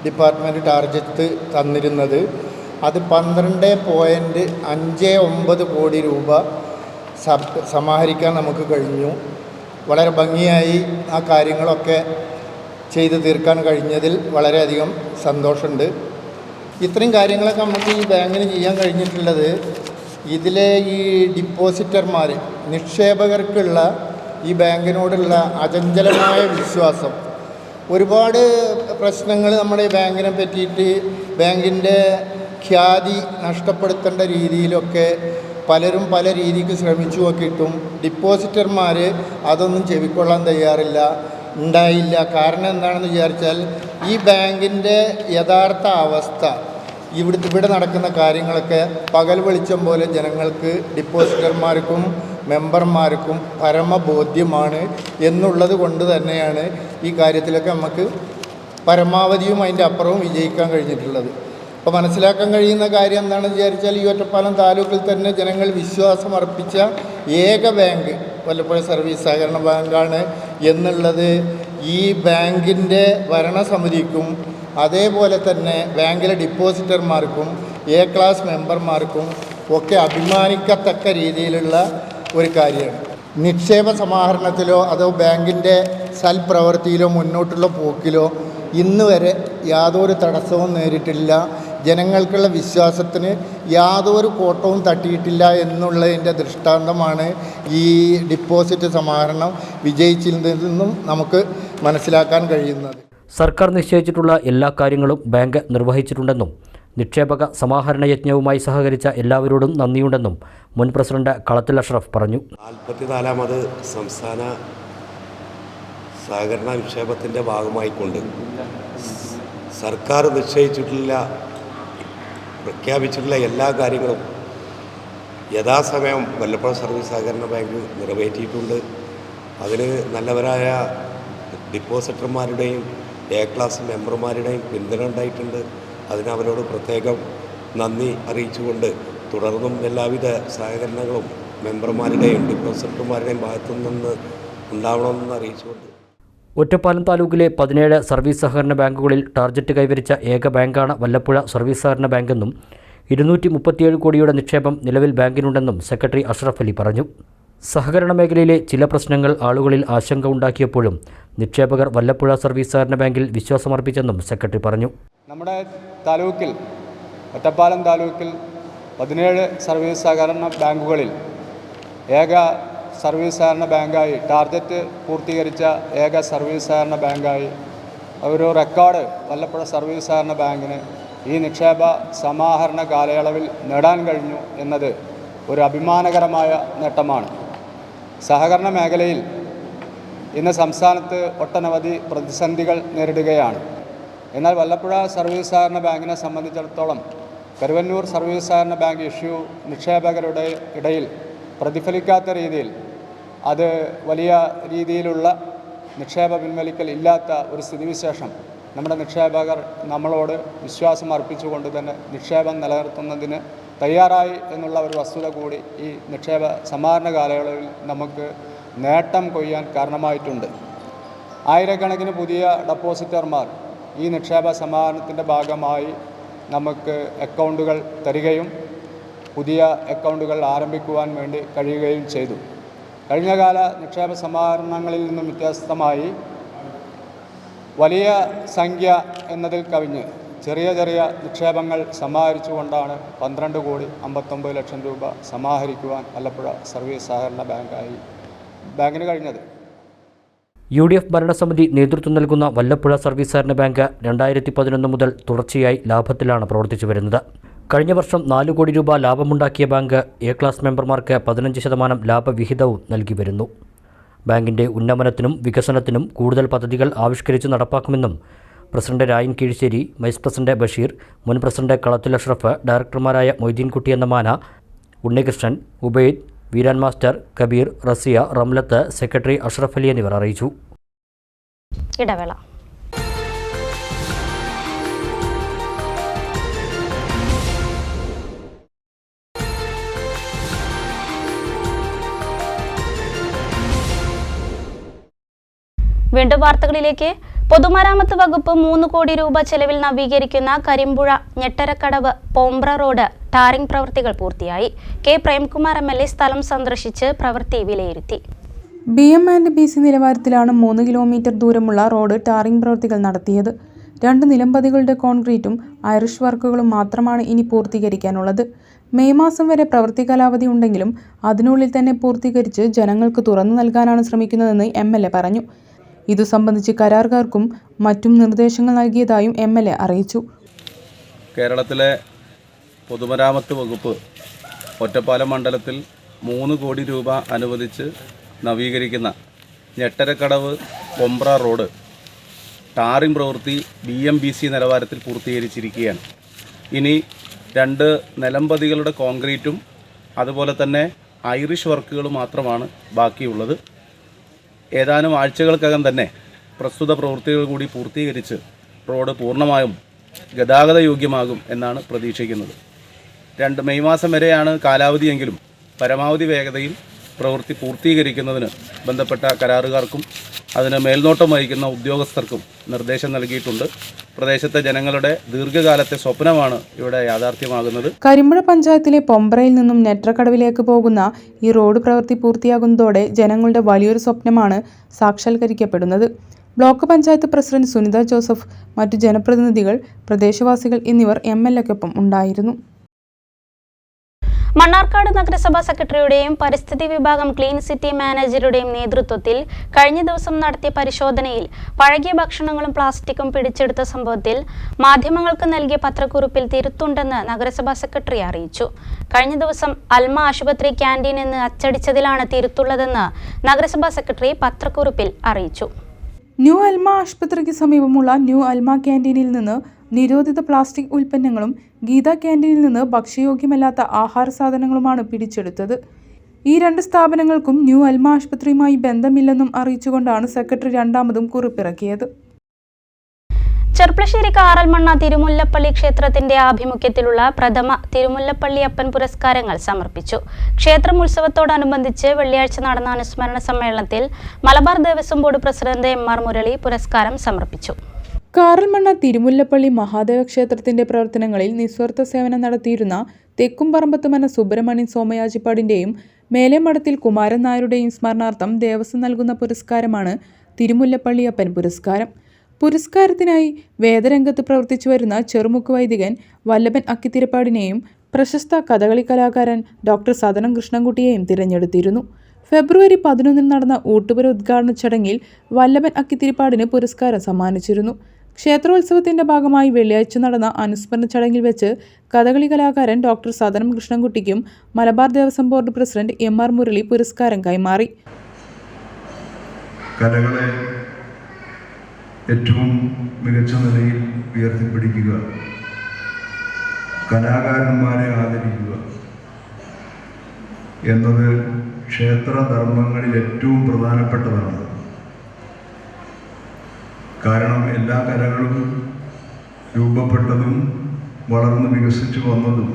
ഡിപ്പാർട്ട്മെൻറ്റ് ടാർജറ്റ് തന്നിരുന്നത്. അത് 12.59 കോടി രൂപ സമാഹരിക്കാൻ നമുക്ക് കഴിഞ്ഞു. വളരെ ഭംഗിയായി ആ കാര്യങ്ങളൊക്കെ ചെയ്തു തീർക്കാൻ കഴിഞ്ഞതിൽ വളരെയധികം സന്തോഷമുണ്ട്. ഇത്രയും കാര്യങ്ങളൊക്കെ നമുക്ക് ഈ ബാങ്കിന് ചെയ്യാൻ കഴിഞ്ഞിട്ടുള്ളത് ഇതിലെ ഈ ഡിപ്പോസിറ്റർമാർ നിക്ഷേപകർക്കുള്ള ഈ ബാങ്കിനോടുള്ള അചഞ്ചലമായ വിശ്വാസം. ഒരുപാട് പ്രശ്നങ്ങൾ നമ്മുടെ ഈ ബാങ്കിനെ പറ്റിയിട്ട് ബാങ്കിൻ്റെ ഖ്യാതി നഷ്ടപ്പെടുത്തേണ്ട രീതിയിലൊക്കെ പലരും പല രീതിക്ക് ശ്രമിച്ചു നോക്കിയിട്ടും ഡിപ്പോസിറ്റർമാർ അതൊന്നും ചെവിക്കൊള്ളാൻ തയ്യാറില്ല, ഉണ്ടായില്ല. കാരണം എന്താണെന്ന് വിചാരിച്ചാൽ ഈ ബാങ്കിൻ്റെ യഥാർത്ഥ അവസ്ഥ ഇവിടെ നടക്കുന്ന കാര്യങ്ങളൊക്കെ പകൽ വെളിച്ചം പോലെ ജനങ്ങൾക്ക് ഡിപ്പോസിറ്റർമാർക്കും മെമ്പർമാർക്കും പരമബോധ്യമാണ് എന്നുള്ളത് കൊണ്ട് തന്നെയാണ് ഈ കാര്യത്തിലൊക്കെ നമുക്ക് പരമാവധിയും അതിൻ്റെ അപ്പുറവും വിജയിക്കാൻ കഴിഞ്ഞിട്ടുള്ളത്. അപ്പോൾ മനസ്സിലാക്കാൻ കഴിയുന്ന കാര്യം എന്താണെന്ന് വിചാരിച്ചാൽ ഈ ഒറ്റപ്പാലം താലൂക്കിൽ തന്നെ ജനങ്ങൾ വിശ്വാസം അർപ്പിച്ച ഏക ബാങ്ക് വല്ലപ്പുഴ സർവീസ് സഹകരണ ബാങ്കാണ് എന്നുള്ളത് ഈ ബാങ്കിൻ്റെ ഭരണസമിതിക്കും അതേപോലെ തന്നെ ബാങ്കിലെ ഡിപ്പോസിറ്റർമാർക്കും എ ക്ലാസ് മെമ്പർമാർക്കും ഒക്കെ അഭിമാനിക്കത്തക്ക രീതിയിലുള്ള ഒരു കാര്യമാണ്. നിക്ഷേപ സമാഹരണത്തിലോ അതോ ബാങ്കിൻ്റെ സൽപ്രവൃത്തിയിലോ മുന്നോട്ടുള്ള പോക്കിലോ ഇന്ന് വരെ യാതൊരു തടസ്സവും നേരിട്ടില്ല. ജനങ്ങൾക്കുള്ള വിശ്വാസത്തിന് യാതൊരു കോട്ടവും തട്ടിയിട്ടില്ല എന്നുള്ളതിൻ്റെ ദൃഷ്ടാന്തമാണ് ഈ ഡിപ്പോസിറ്റ് സമാഹരണം വിജയിച്ചിരുന്നതെന്നും നമുക്ക് മനസ്സിലാക്കാൻ കഴിയുന്നത്. സർക്കാർ നിശ്ചയിച്ചിട്ടുള്ള എല്ലാ കാര്യങ്ങളും ബാങ്ക് നിർവഹിച്ചിട്ടുണ്ടെന്നും നിക്ഷേപക സമാഹരണ യജ്ഞവുമായി സഹകരിച്ച എല്ലാവരോടും നന്ദിയുണ്ടെന്നും മുൻ പ്രസിഡന്റ് കളത്തിൽ അഷ്റഫ് പറഞ്ഞു. 44ാമത് സംസ്ഥാന സഹകരണ നിക്ഷേപത്തിൻ്റെ ഭാഗമായിക്കൊണ്ട് സർക്കാർ പ്രഖ്യാപിച്ചിട്ടുള്ള എല്ലാ കാര്യങ്ങളും യഥാസമയം വല്ലപ്പുഴ സർവീസ് സഹകരണ ബാങ്ക് നിറവേറ്റിയിട്ടുണ്ട്. അതിന് നല്ലവരായ ഡിപ്പോസിറ്റർമാരുടെയും എ ക്ലാസ് മെമ്പർമാരുടെയും പിന്തുണ ഉണ്ടായിട്ടുണ്ട്. അതിന് അവരോട് പ്രത്യേകം നന്ദി അറിയിച്ചുകൊണ്ട് തുടർന്നും എല്ലാവിധ സഹകരണങ്ങളും മെമ്പർമാരുടെയും ഡിപ്പോസിറ്റർമാരുടെയും ഭാഗത്തു നിന്ന് ഉണ്ടാവണമെന്ന് അറിയിച്ചുകൊണ്ട് ഒറ്റപ്പാലം താലൂക്കിലെ 17 സർവീസ് സഹകരണ ബാങ്കുകളിൽ ടാർജറ്റ് കൈവരിച്ച ഏക ബാങ്കാണ് വല്ലപ്പുഴ സർവീസ് സഹകരണ ബാങ്കെന്നും 237 കോടിയുടെ നിക്ഷേപം നിലവിൽ ബാങ്കിനുണ്ടെന്നും സെക്രട്ടറി അഷ്റഫ് അലി പറഞ്ഞു. സഹകരണ മേഖലയിലെ ചില പ്രശ്നങ്ങൾ ആളുകളിൽ ആശങ്ക ഉണ്ടാക്കിയപ്പോഴും നിക്ഷേപകർ വല്ലപ്പുഴ സർവീസ് സഹകരണ ബാങ്കിൽ വിശ്വാസമർപ്പിച്ചെന്നും സെക്രട്ടറി പറഞ്ഞു. നമ്മുടെ താലൂക്കിൽ ഒറ്റപ്പാലം താലൂക്കിൽ 17 സർവീസ് സഹകരണ ബാങ്കുകളിൽ ഏക സർവീസ് സഹകരണ ബാങ്കായി ടാർജറ്റ് പൂർത്തീകരിച്ച ഏക സർവീസ് സഹകരണ ബാങ്കായി ഒരു റെക്കോർഡ് വല്ലപ്പുഴ സർവീസ് സഹകരണ ബാങ്കിന് ഈ നിക്ഷേപ സമാഹരണ കാലയളവിൽ നേടാൻ കഴിഞ്ഞു എന്നത് ഒരു അഭിമാനകരമായ നേട്ടമാണ്. സഹകരണ മേഖലയിൽ ഇന്ന് സംസ്ഥാനത്ത് ഒട്ടനവധി പ്രതിസന്ധികൾ നേരിടുകയാണ്. എന്നാൽ വല്ലപ്പുഴ സർവീസ് സഹകരണ ബാങ്കിനെ സംബന്ധിച്ചിടത്തോളം കരുവന്നൂർ സർവീസ് സഹകരണ ബാങ്ക് ഇഷ്യൂ നിക്ഷേപകരുടെ ഇടയിൽ പ്രതിഫലിക്കാത്ത രീതിയിൽ അത് വലിയ രീതിയിലുള്ള നിക്ഷേപ പിൻവലിക്കൽ ഇല്ലാത്ത ഒരു സ്ഥിതിവിശേഷം നമ്മുടെ നിക്ഷേപകർ നമ്മളോട് വിശ്വാസം അർപ്പിച്ചുകൊണ്ട് തന്നെ നിക്ഷേപം നിലനിർത്തുന്നതിന് തയ്യാറായി എന്നുള്ള ഒരു വസ്തുത കൂടി ഈ നിക്ഷേപ സമാഹരണ കാലയളവിൽ നമുക്ക് നേട്ടം കൊയ്യാൻ കാരണമായിട്ടുണ്ട്. ആയിരക്കണക്കിന് പുതിയ ഡെപ്പോസിറ്റർമാർ ഈ നിക്ഷേപ സമാഹരണത്തിൻ്റെ ഭാഗമായി നമുക്ക് അക്കൗണ്ടുകൾ തരികയും പുതിയ അക്കൗണ്ടുകൾ ആരംഭിക്കുവാൻ വേണ്ടി കഴിയുകയും ചെയ്തു. കഴിഞ്ഞകാല നിക്ഷേപ സമാഹരണങ്ങളിൽ നിന്നും വ്യത്യസ്തമായി വലിയ സംഖ്യ എന്നതിൽ കവിഞ്ഞ് ചെറിയ ചെറിയ നിക്ഷേപങ്ങൾ സമാഹരിച്ചുകൊണ്ടാണ് 12,59,00,000 രൂപ സമാഹരിക്കുവാൻ വല്ലപ്പുഴ സർവീസ് സഹകരണ ബാങ്കിന് കഴിഞ്ഞത്. UDF ഭരണസമിതി നേതൃത്വം നൽകുന്ന വല്ലപ്പുഴ സർവീസ് സഹകരണ ബാങ്ക് 2011 മുതൽ തുടർച്ചയായി ലാഭത്തിലാണ് പ്രവർത്തിച്ചു വരുന്നത്. കഴിഞ്ഞ വർഷം 4 കോടി രൂപ ലാഭമുണ്ടാക്കിയ ബാങ്ക് എ ക്ലാസ് മെമ്പർമാർക്ക് 15% ലാഭവിഹിതവും നൽകി വരുന്നു. ബാങ്കിൻ്റെ ഉന്നമനത്തിനും വികസനത്തിനും കൂടുതൽ പദ്ധതികൾ ആവിഷ്കരിച്ച് നടപ്പാക്കുമെന്നും president Rayan Keezhissery, vice president Basheer, മുൻ പ്രസിഡന്റ് കളത്തിൽ അഷ്റഫ്, ഡയറക്ടർമാരായ മൊയ്തീൻകുട്ടി എന്ന മാന, ഉണ്ണികൃഷ്ണൻ, ഉബൈദ്, വീരാൻ മാസ്റ്റർ, കബീർ, റസിയ, റംലത്ത്, സെക്രട്ടറി അഷ്റഫ് അലി എന്നിവർ അറിയിച്ചു. ഇടവേള. വീണ്ടും വാർത്തകളിലേക്ക്. പൊതുമരാമത്ത് വകുപ്പ് 3 കോടി രൂപ ചെലവിൽ നവീകരിക്കുന്ന കരിമ്പുഴ ഞെട്ടരക്കടവ് പോംബ്ര റോഡ് ടാറിംഗ് പ്രവൃത്തികൾ പൂർത്തിയായി. കെ പ്രേംകുമാർ MLA സ്ഥലം സന്ദർശിച്ച് പ്രവൃത്തി വിലയിരുത്തി. BM&BC നിലവാരത്തിലാണ് 3 കിലോമീറ്റർ ദൂരമുള്ള റോഡ് ടാറിംഗ് പ്രവൃത്തികൾ നടത്തിയത്. 2 നിലംപതികളുടെ കോൺക്രീറ്റും ഐറിഷ് വർക്കുകളും മാത്രമാണ് ഇനി പൂർത്തീകരിക്കാനുള്ളത്. മെയ് മാസം വരെ പ്രവൃത്തി കാലാവധി ഉണ്ടെങ്കിലും അതിനുള്ളിൽ തന്നെ പൂർത്തീകരിച്ച് ജനങ്ങൾക്ക് തുറന്നു നൽകാനാണ് ശ്രമിക്കുന്നതെന്ന് MLA പറഞ്ഞു. ഇതു സംബന്ധിച്ച് കരാറുകാർക്കും മറ്റും നിർദ്ദേശങ്ങൾ നൽകിയതായും MLA അറിയിച്ചു. കേരളത്തിലെ പൊതുമരാമത്ത് വകുപ്പ് ഒറ്റപ്പാലം മണ്ഡലത്തിൽ 3 കോടി രൂപ അനുവദിച്ച് നവീകരിക്കുന്ന ഞെട്ടരക്കടവ് പൊമ്പ്ര റോഡ് ടാറിംഗ് പ്രവൃത്തി BM&BC നിലവാരത്തിൽ പൂർത്തീകരിച്ചിരിക്കുകയാണ്. ഇനി 2 നിലംപതികളുടെ കോൺക്രീറ്റും അതുപോലെ തന്നെ ഐറിഷ് വർക്കുകളും മാത്രമാണ് ബാക്കിയുള്ളത്. ഏതാനും ആഴ്ചകൾക്കകം തന്നെ പ്രസ്തുത പ്രവൃത്തികൾ കൂടി പൂർത്തീകരിച്ച് റോഡ് പൂർണ്ണമായും ഗതാഗത യോഗ്യമാകും എന്നാണ് പ്രതീക്ഷിക്കുന്നത്. മെയ് മാസം വരെയാണ് കാലാവധിയെങ്കിലും പരമാവധി വേഗതയിൽ പ്രവൃത്തി പൂർത്തീകരിക്കുന്നതിന് ബന്ധപ്പെട്ട കരാറുകാർക്കും അതിന് മേൽനോട്ടം വഹിക്കുന്ന ഉദ്യോഗസ്ഥർക്കും നിർദ്ദേശം നൽകിയിട്ടുണ്ട്. പ്രദേശത്തെ ജനങ്ങളുടെ ദീർഘകാലത്തെ സ്വപ്നമാണ് ഇവിടെ യാഥാർത്ഥ്യമാകുന്നത്. കരിമ്പുഴ പഞ്ചായത്തിലെ പൊമ്പ്രയിൽ നിന്നും നെട്രക്കടവിലേക്ക് പോകുന്ന ഈ റോഡ് പ്രവൃത്തി പൂർത്തിയാകുന്നതോടെ ജനങ്ങളുടെ വലിയൊരു സ്വപ്നമാണ് സാക്ഷാത്കരിക്കപ്പെടുന്നത്. Block panchayat president Sunitha Joseph, മറ്റു ജനപ്രതിനിധികൾ, പ്രദേശവാസികൾ എന്നിവർ MLAക്കൊപ്പം ഉണ്ടായിരുന്നു. മണ്ണാർക്കാട് നഗരസഭാ സെക്രട്ടറിയുടെയും പരിസ്ഥിതി വിഭാഗം ക്ലീൻ സിറ്റി മാനേജറുടെയും നേതൃത്വത്തിൽ കഴിഞ്ഞ ദിവസം നടത്തിയ പരിശോധനയിൽ പഴകിയ ഭക്ഷണങ്ങളും പ്ലാസ്റ്റിക്കും പിടിച്ചെടുത്ത സംഭവത്തിൽ മാധ്യമങ്ങൾക്ക് നൽകിയ പത്രക്കുറിപ്പിൽ തിരുത്തുണ്ടെന്ന് നഗരസഭാ സെക്രട്ടറി അറിയിച്ചു. കഴിഞ്ഞ ദിവസം അൽമ ആശുപത്രി ക്യാൻറ്റീൻ എന്ന് അച്ചടിച്ചതിലാണ് തിരുത്തുള്ളതെന്ന് നഗരസഭാ സെക്രട്ടറി പത്രക്കുറിപ്പിൽ അറിയിച്ചു. ന്യൂ അൽമ ആശുപത്രിക്ക് സമീപമുള്ള ന്യൂ അൽമ ക്യാൻറ്റീനിൽ നിന്ന് നിരോധിത പ്ലാസ്റ്റിക് ഉൽപ്പന്നങ്ങളും ഗീത ക്യാൻറ്റീനിൽ നിന്ന് ഭക്ഷ്യയോഗ്യമല്ലാത്ത ആഹാര സാധനങ്ങളുമാണ് പിടിച്ചെടുത്തത്. ഈ 2 സ്ഥാപനങ്ങൾക്കും ന്യൂ അൽമ ആശുപത്രിയുമായി ബന്ധമില്ലെന്നും അറിയിച്ചുകൊണ്ടാണ് സെക്രട്ടറി രണ്ടാമതും കുറിപ്പിറക്കിയത്. ചെർപ്പളശ്ശേരി കാറൽമണ്ണ തിരുമുല്ലപ്പള്ളി ക്ഷേത്രത്തിന്റെ ആഭിമുഖ്യത്തിലുള്ള പ്രഥമ തിരുമുല്ലപ്പള്ളി അപ്പൻ പുരസ്കാരങ്ങൾ സമർപ്പിച്ചു. ക്ഷേത്രം ഉത്സവത്തോടനുബന്ധിച്ച് വെള്ളിയാഴ്ച നടന്ന അനുസ്മരണ സമ്മേളനത്തിൽ Malabar Devaswom board president MR Murali പുരസ്കാരം സമർപ്പിച്ചു. കാറൽമണ്ണ തിരുമുല്ലപ്പള്ളി മഹാദേവ ക്ഷേത്രത്തിന്റെ പ്രവർത്തനങ്ങളിൽ നിസ്വാർത്ഥ സേവനം നടത്തിയിരുന്ന തെക്കുംപറമ്പത്ത് മന സുബ്രഹ്മണ്യൻ സോമയാജിപ്പാടിന്റെയും മേലേമഠത്തിൽ കുമാരൻ നായരുടെയും സ്മരണാർത്ഥം ദേവസ്വം നൽകുന്ന പുരസ്കാരമാണ് തിരുമുല്ലപ്പള്ളി അപ്പൻ പുരസ്കാരം. പുരസ്കാരത്തിനായി വേദരംഗത്ത് പ്രവർത്തിച്ചു വരുന്ന ചെറുമുക്ക് വൈദികൻ വല്ലഭൻ അക്കിത്തിരിപ്പാടിനെയും പ്രശസ്ത കഥകളി കലാകാരൻ ഡോക്ടർ സദനം കൃഷ്ണൻകുട്ടിയെയും തിരഞ്ഞെടുത്തിരുന്നു. ഫെബ്രുവരി 11 നടന്ന ഊട്ടുപുര ഉദ്ഘാടന ചടങ്ങിൽ വല്ലഭൻ അക്കിത്തിരിപ്പാടിന് പുരസ്കാരം സമ്മാനിച്ചിരുന്നു. ക്ഷേത്രോത്സവത്തിന്റെ ഭാഗമായി വെള്ളിയാഴ്ച നടന്ന അനുസ്മരണ ചടങ്ങിൽ വെച്ച് കഥകളി കലാകാരൻ ഡോക്ടർ സദനം കൃഷ്ണൻകുട്ടിക്കും Malabar Devaswom board president MR. Murali പുരസ്കാരം കൈമാറി. കലകളെ ഏറ്റവും മികച്ച നിലയിൽ ഉയർത്തിപ്പിടിക്കുക, കലാകാരന്മാരെ ആദരിക്കുക എന്നത് ക്ഷേത്രധർമ്മങ്ങളിൽ ഏറ്റവും പ്രധാനപ്പെട്ടതാണ്. കാരണം എല്ലാ കലകളും രൂപപ്പെട്ടതും വളർന്ന് വികസിച്ചു വന്നതും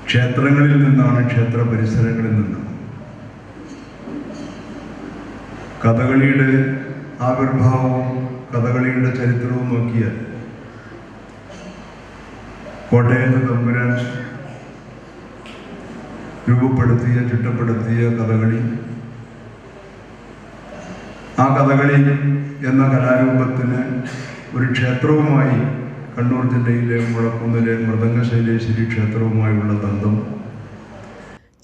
ക്ഷേത്രങ്ങളിൽ നിന്നാണ്, ക്ഷേത്ര പരിസരങ്ങളിൽ നിന്നാണ്. കഥകളിയുടെ ആവിർഭാവവും കഥകളിയുടെ ചരിത്രവും നോക്കിയാൽ കോട്ടയത്ത് തമ്പുരാൻ രൂപപ്പെടുത്തിയ, ചിട്ടപ്പെടുത്തിയ കഥകളി, ആ കഥകളി എന്ന കലാരൂപത്തിന് ഒരു ക്ഷേത്രവുമായി കണ്ണൂർ ജില്ലയിലെ മുഴക്കുന്നിലെ മൃദംഗശൈലേശ്വരി ക്ഷേത്രവുമായുള്ള ബന്ധം.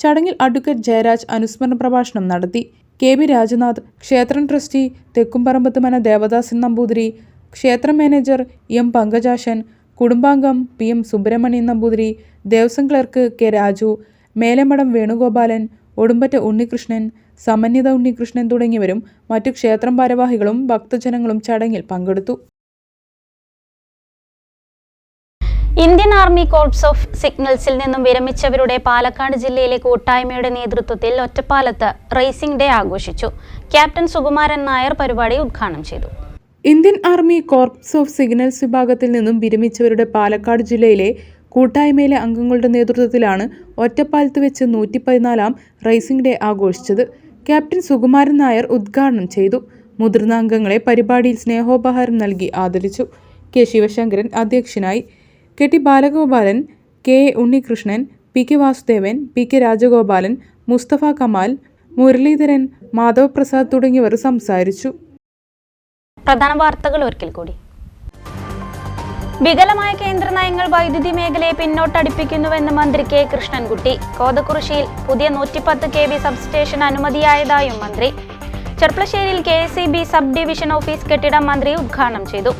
ചടങ്ങിൽ അഡ്വക്കേറ്റ് ജയരാജ് അനുസ്മരണ പ്രഭാഷണം നടത്തി. കെ.ബി. രാജനാഥ്, ക്ഷേത്രം ട്രസ്റ്റി തെക്കുംപറമ്പത്ത് മന ദേവദാസൻ നമ്പൂതിരി, ക്ഷേത്ര മാനേജർ എം. പങ്കജാശൻ, കുടുംബാംഗം PM. Subrahmanyan Namboothiri, Devaswom clerk K. Raju, Melemadam Venugopalan, Odumbatta Unnikrishnan, Samanvitha Unnikrishnan തുടങ്ങിയവരും മറ്റു ക്ഷേത്രം ഭാരവാഹികളും ഭക്തജനങ്ങളും ചടങ്ങിൽ പങ്കെടുത്തു. ഇന്ത്യൻ ആർമി കോർപ്സ് ഓഫ് സിഗ്നൽസിൽ നിന്നും വിരമിച്ചവരുടെ പാലക്കാട് ജില്ലയിലെ കൂട്ടായ്മയുടെ നേതൃത്വത്തിൽ ഒറ്റപ്പാലത്ത് റേസിംഗ് ഡേ ആഘോഷിച്ചു. ക്യാപ്റ്റൻ സുകുമാരൻ നായർ പരിപാടി ഉദ്ഘാടനം ചെയ്തു. Indian army corps of signals വിഭാഗത്തിൽ നിന്നും വിരമിച്ചവരുടെ പാലക്കാട് ജില്ലയിലെ കൂട്ടായ്മയിലെ അംഗങ്ങളുടെ നേതൃത്വത്തിലാണ് ഒറ്റപ്പാലത്ത് വെച്ച് 114-ാം റേസിംഗ് ഡേ ആഘോഷിച്ചത്. ക്യാപ്റ്റൻ സുകുമാരൻ നായർ ഉദ്ഘാടനം ചെയ്തു. മുതിർന്ന അംഗങ്ങളെ പരിപാടിയിൽ സ്നേഹോപഹാരം നൽകി ആദരിച്ചു. കെ. ശിവശങ്കരൻ അധ്യക്ഷനായി. K. T. Balagopalan, K. A. Unnikrishnan, P. K. Vasudevan, P. K. Rajagopalan, Mustafa Kamal, Muraleedharan, Madhavaprasad തുടങ്ങിയവർ സംസാരിച്ചു. പ്രധാന വാർത്തകൾ ഒരിക്കൽ കൂടി. വികലമായ കേന്ദ്ര നയങ്ങൾ വൈദ്യുതി മേഖലയെ പിന്നോട്ടടിപ്പിക്കുന്നുവെന്ന് മന്ത്രി കെ. കൃഷ്ണൻകുട്ടി. കോതക്കുറിശ്ശിയിൽ പുതിയ 110 kV സബ്സ്റ്റേഷൻ അനുമതിയായതായും മന്ത്രി. ചെർപ്പളശ്ശേരിയിൽ KSEB സബ് ഡിവിഷൻ ഓഫീസ് കെട്ടിടം മന്ത്രി ഉദ്ഘാടനം ചെയ്തു.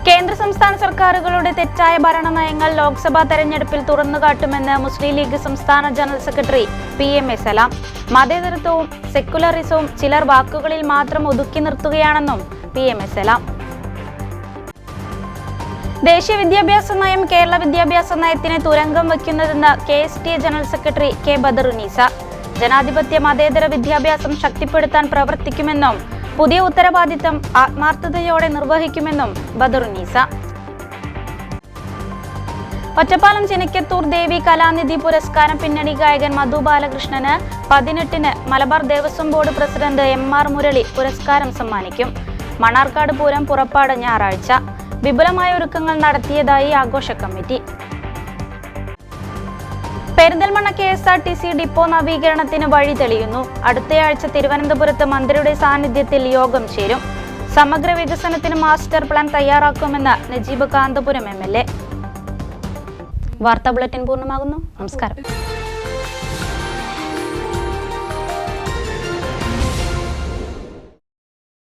കേന്ദ്ര സംസ്ഥാന സർക്കാരുകളുടെ തെറ്റായ ഭരണ നയങ്ങൾ ലോക്സഭാ തെരഞ്ഞെടുപ്പിൽ തുറന്നുകാട്ടുമെന്ന് മുസ്ലിം ലീഗ് സംസ്ഥാന ജനറൽ സെക്രട്ടറി PM A സലാം. മതേതരത്വവും സെക്കുലറിസവും ചിലർ വാക്കുകളിൽ മാത്രം ഒതുക്കി നിർത്തുകയാണെന്നും PM A സലാം. ദേശീയ വിദ്യാഭ്യാസ നയം കേരള വിദ്യാഭ്യാസ നയത്തിന് തുരങ്കം വയ്ക്കുന്നതെന്ന് KSTA general secretary K. Badarunnisa. ജനാധിപത്യ മതേതര വിദ്യാഭ്യാസം ശക്തിപ്പെടുത്താൻ പ്രവർത്തിക്കുമെന്നും പുതിയ ഉത്തരവാദിത്തം ആത്മാർത്ഥതയോടെ നിർവഹിക്കുമെന്നും ബദറുന്നീസ. ഒറ്റപ്പാലം ചിനക്കത്തൂർ ദേവി കലാനിധി പുരസ്കാരം പിന്നണി ഗായകൻ മധു ബാലകൃഷ്ണന് 18-ന് Malabar Devaswom board president M.R. Murali പുരസ്കാരം സമ്മാനിക്കും. മണ്ണാർക്കാട് പൂരം പുറപ്പാട് ഞായറാഴ്ച. വിപുലമായ ഒരുക്കങ്ങൾ നടത്തിയതായി ആഘോഷ കമ്മിറ്റി. പെരിന്തൽമണ്ണ KSRTC ഡിപ്പോ നവീകരണത്തിന് വഴി തെളിയുന്നു. അടുത്തയാഴ്ച തിരുവനന്തപുരത്ത് മന്ത്രിയുടെ സാന്നിധ്യത്തിൽ യോഗം ചേരും. സമഗ്ര വികസനത്തിന് മാസ്റ്റർ പ്ലാൻ തയ്യാറാക്കുമെന്ന് നജീബ് കാന്തപുരം MLA. വാർത്താ ബുള്ളറ്റിൻ പൂർണ്ണമാകുന്നു. നമസ്കാരം.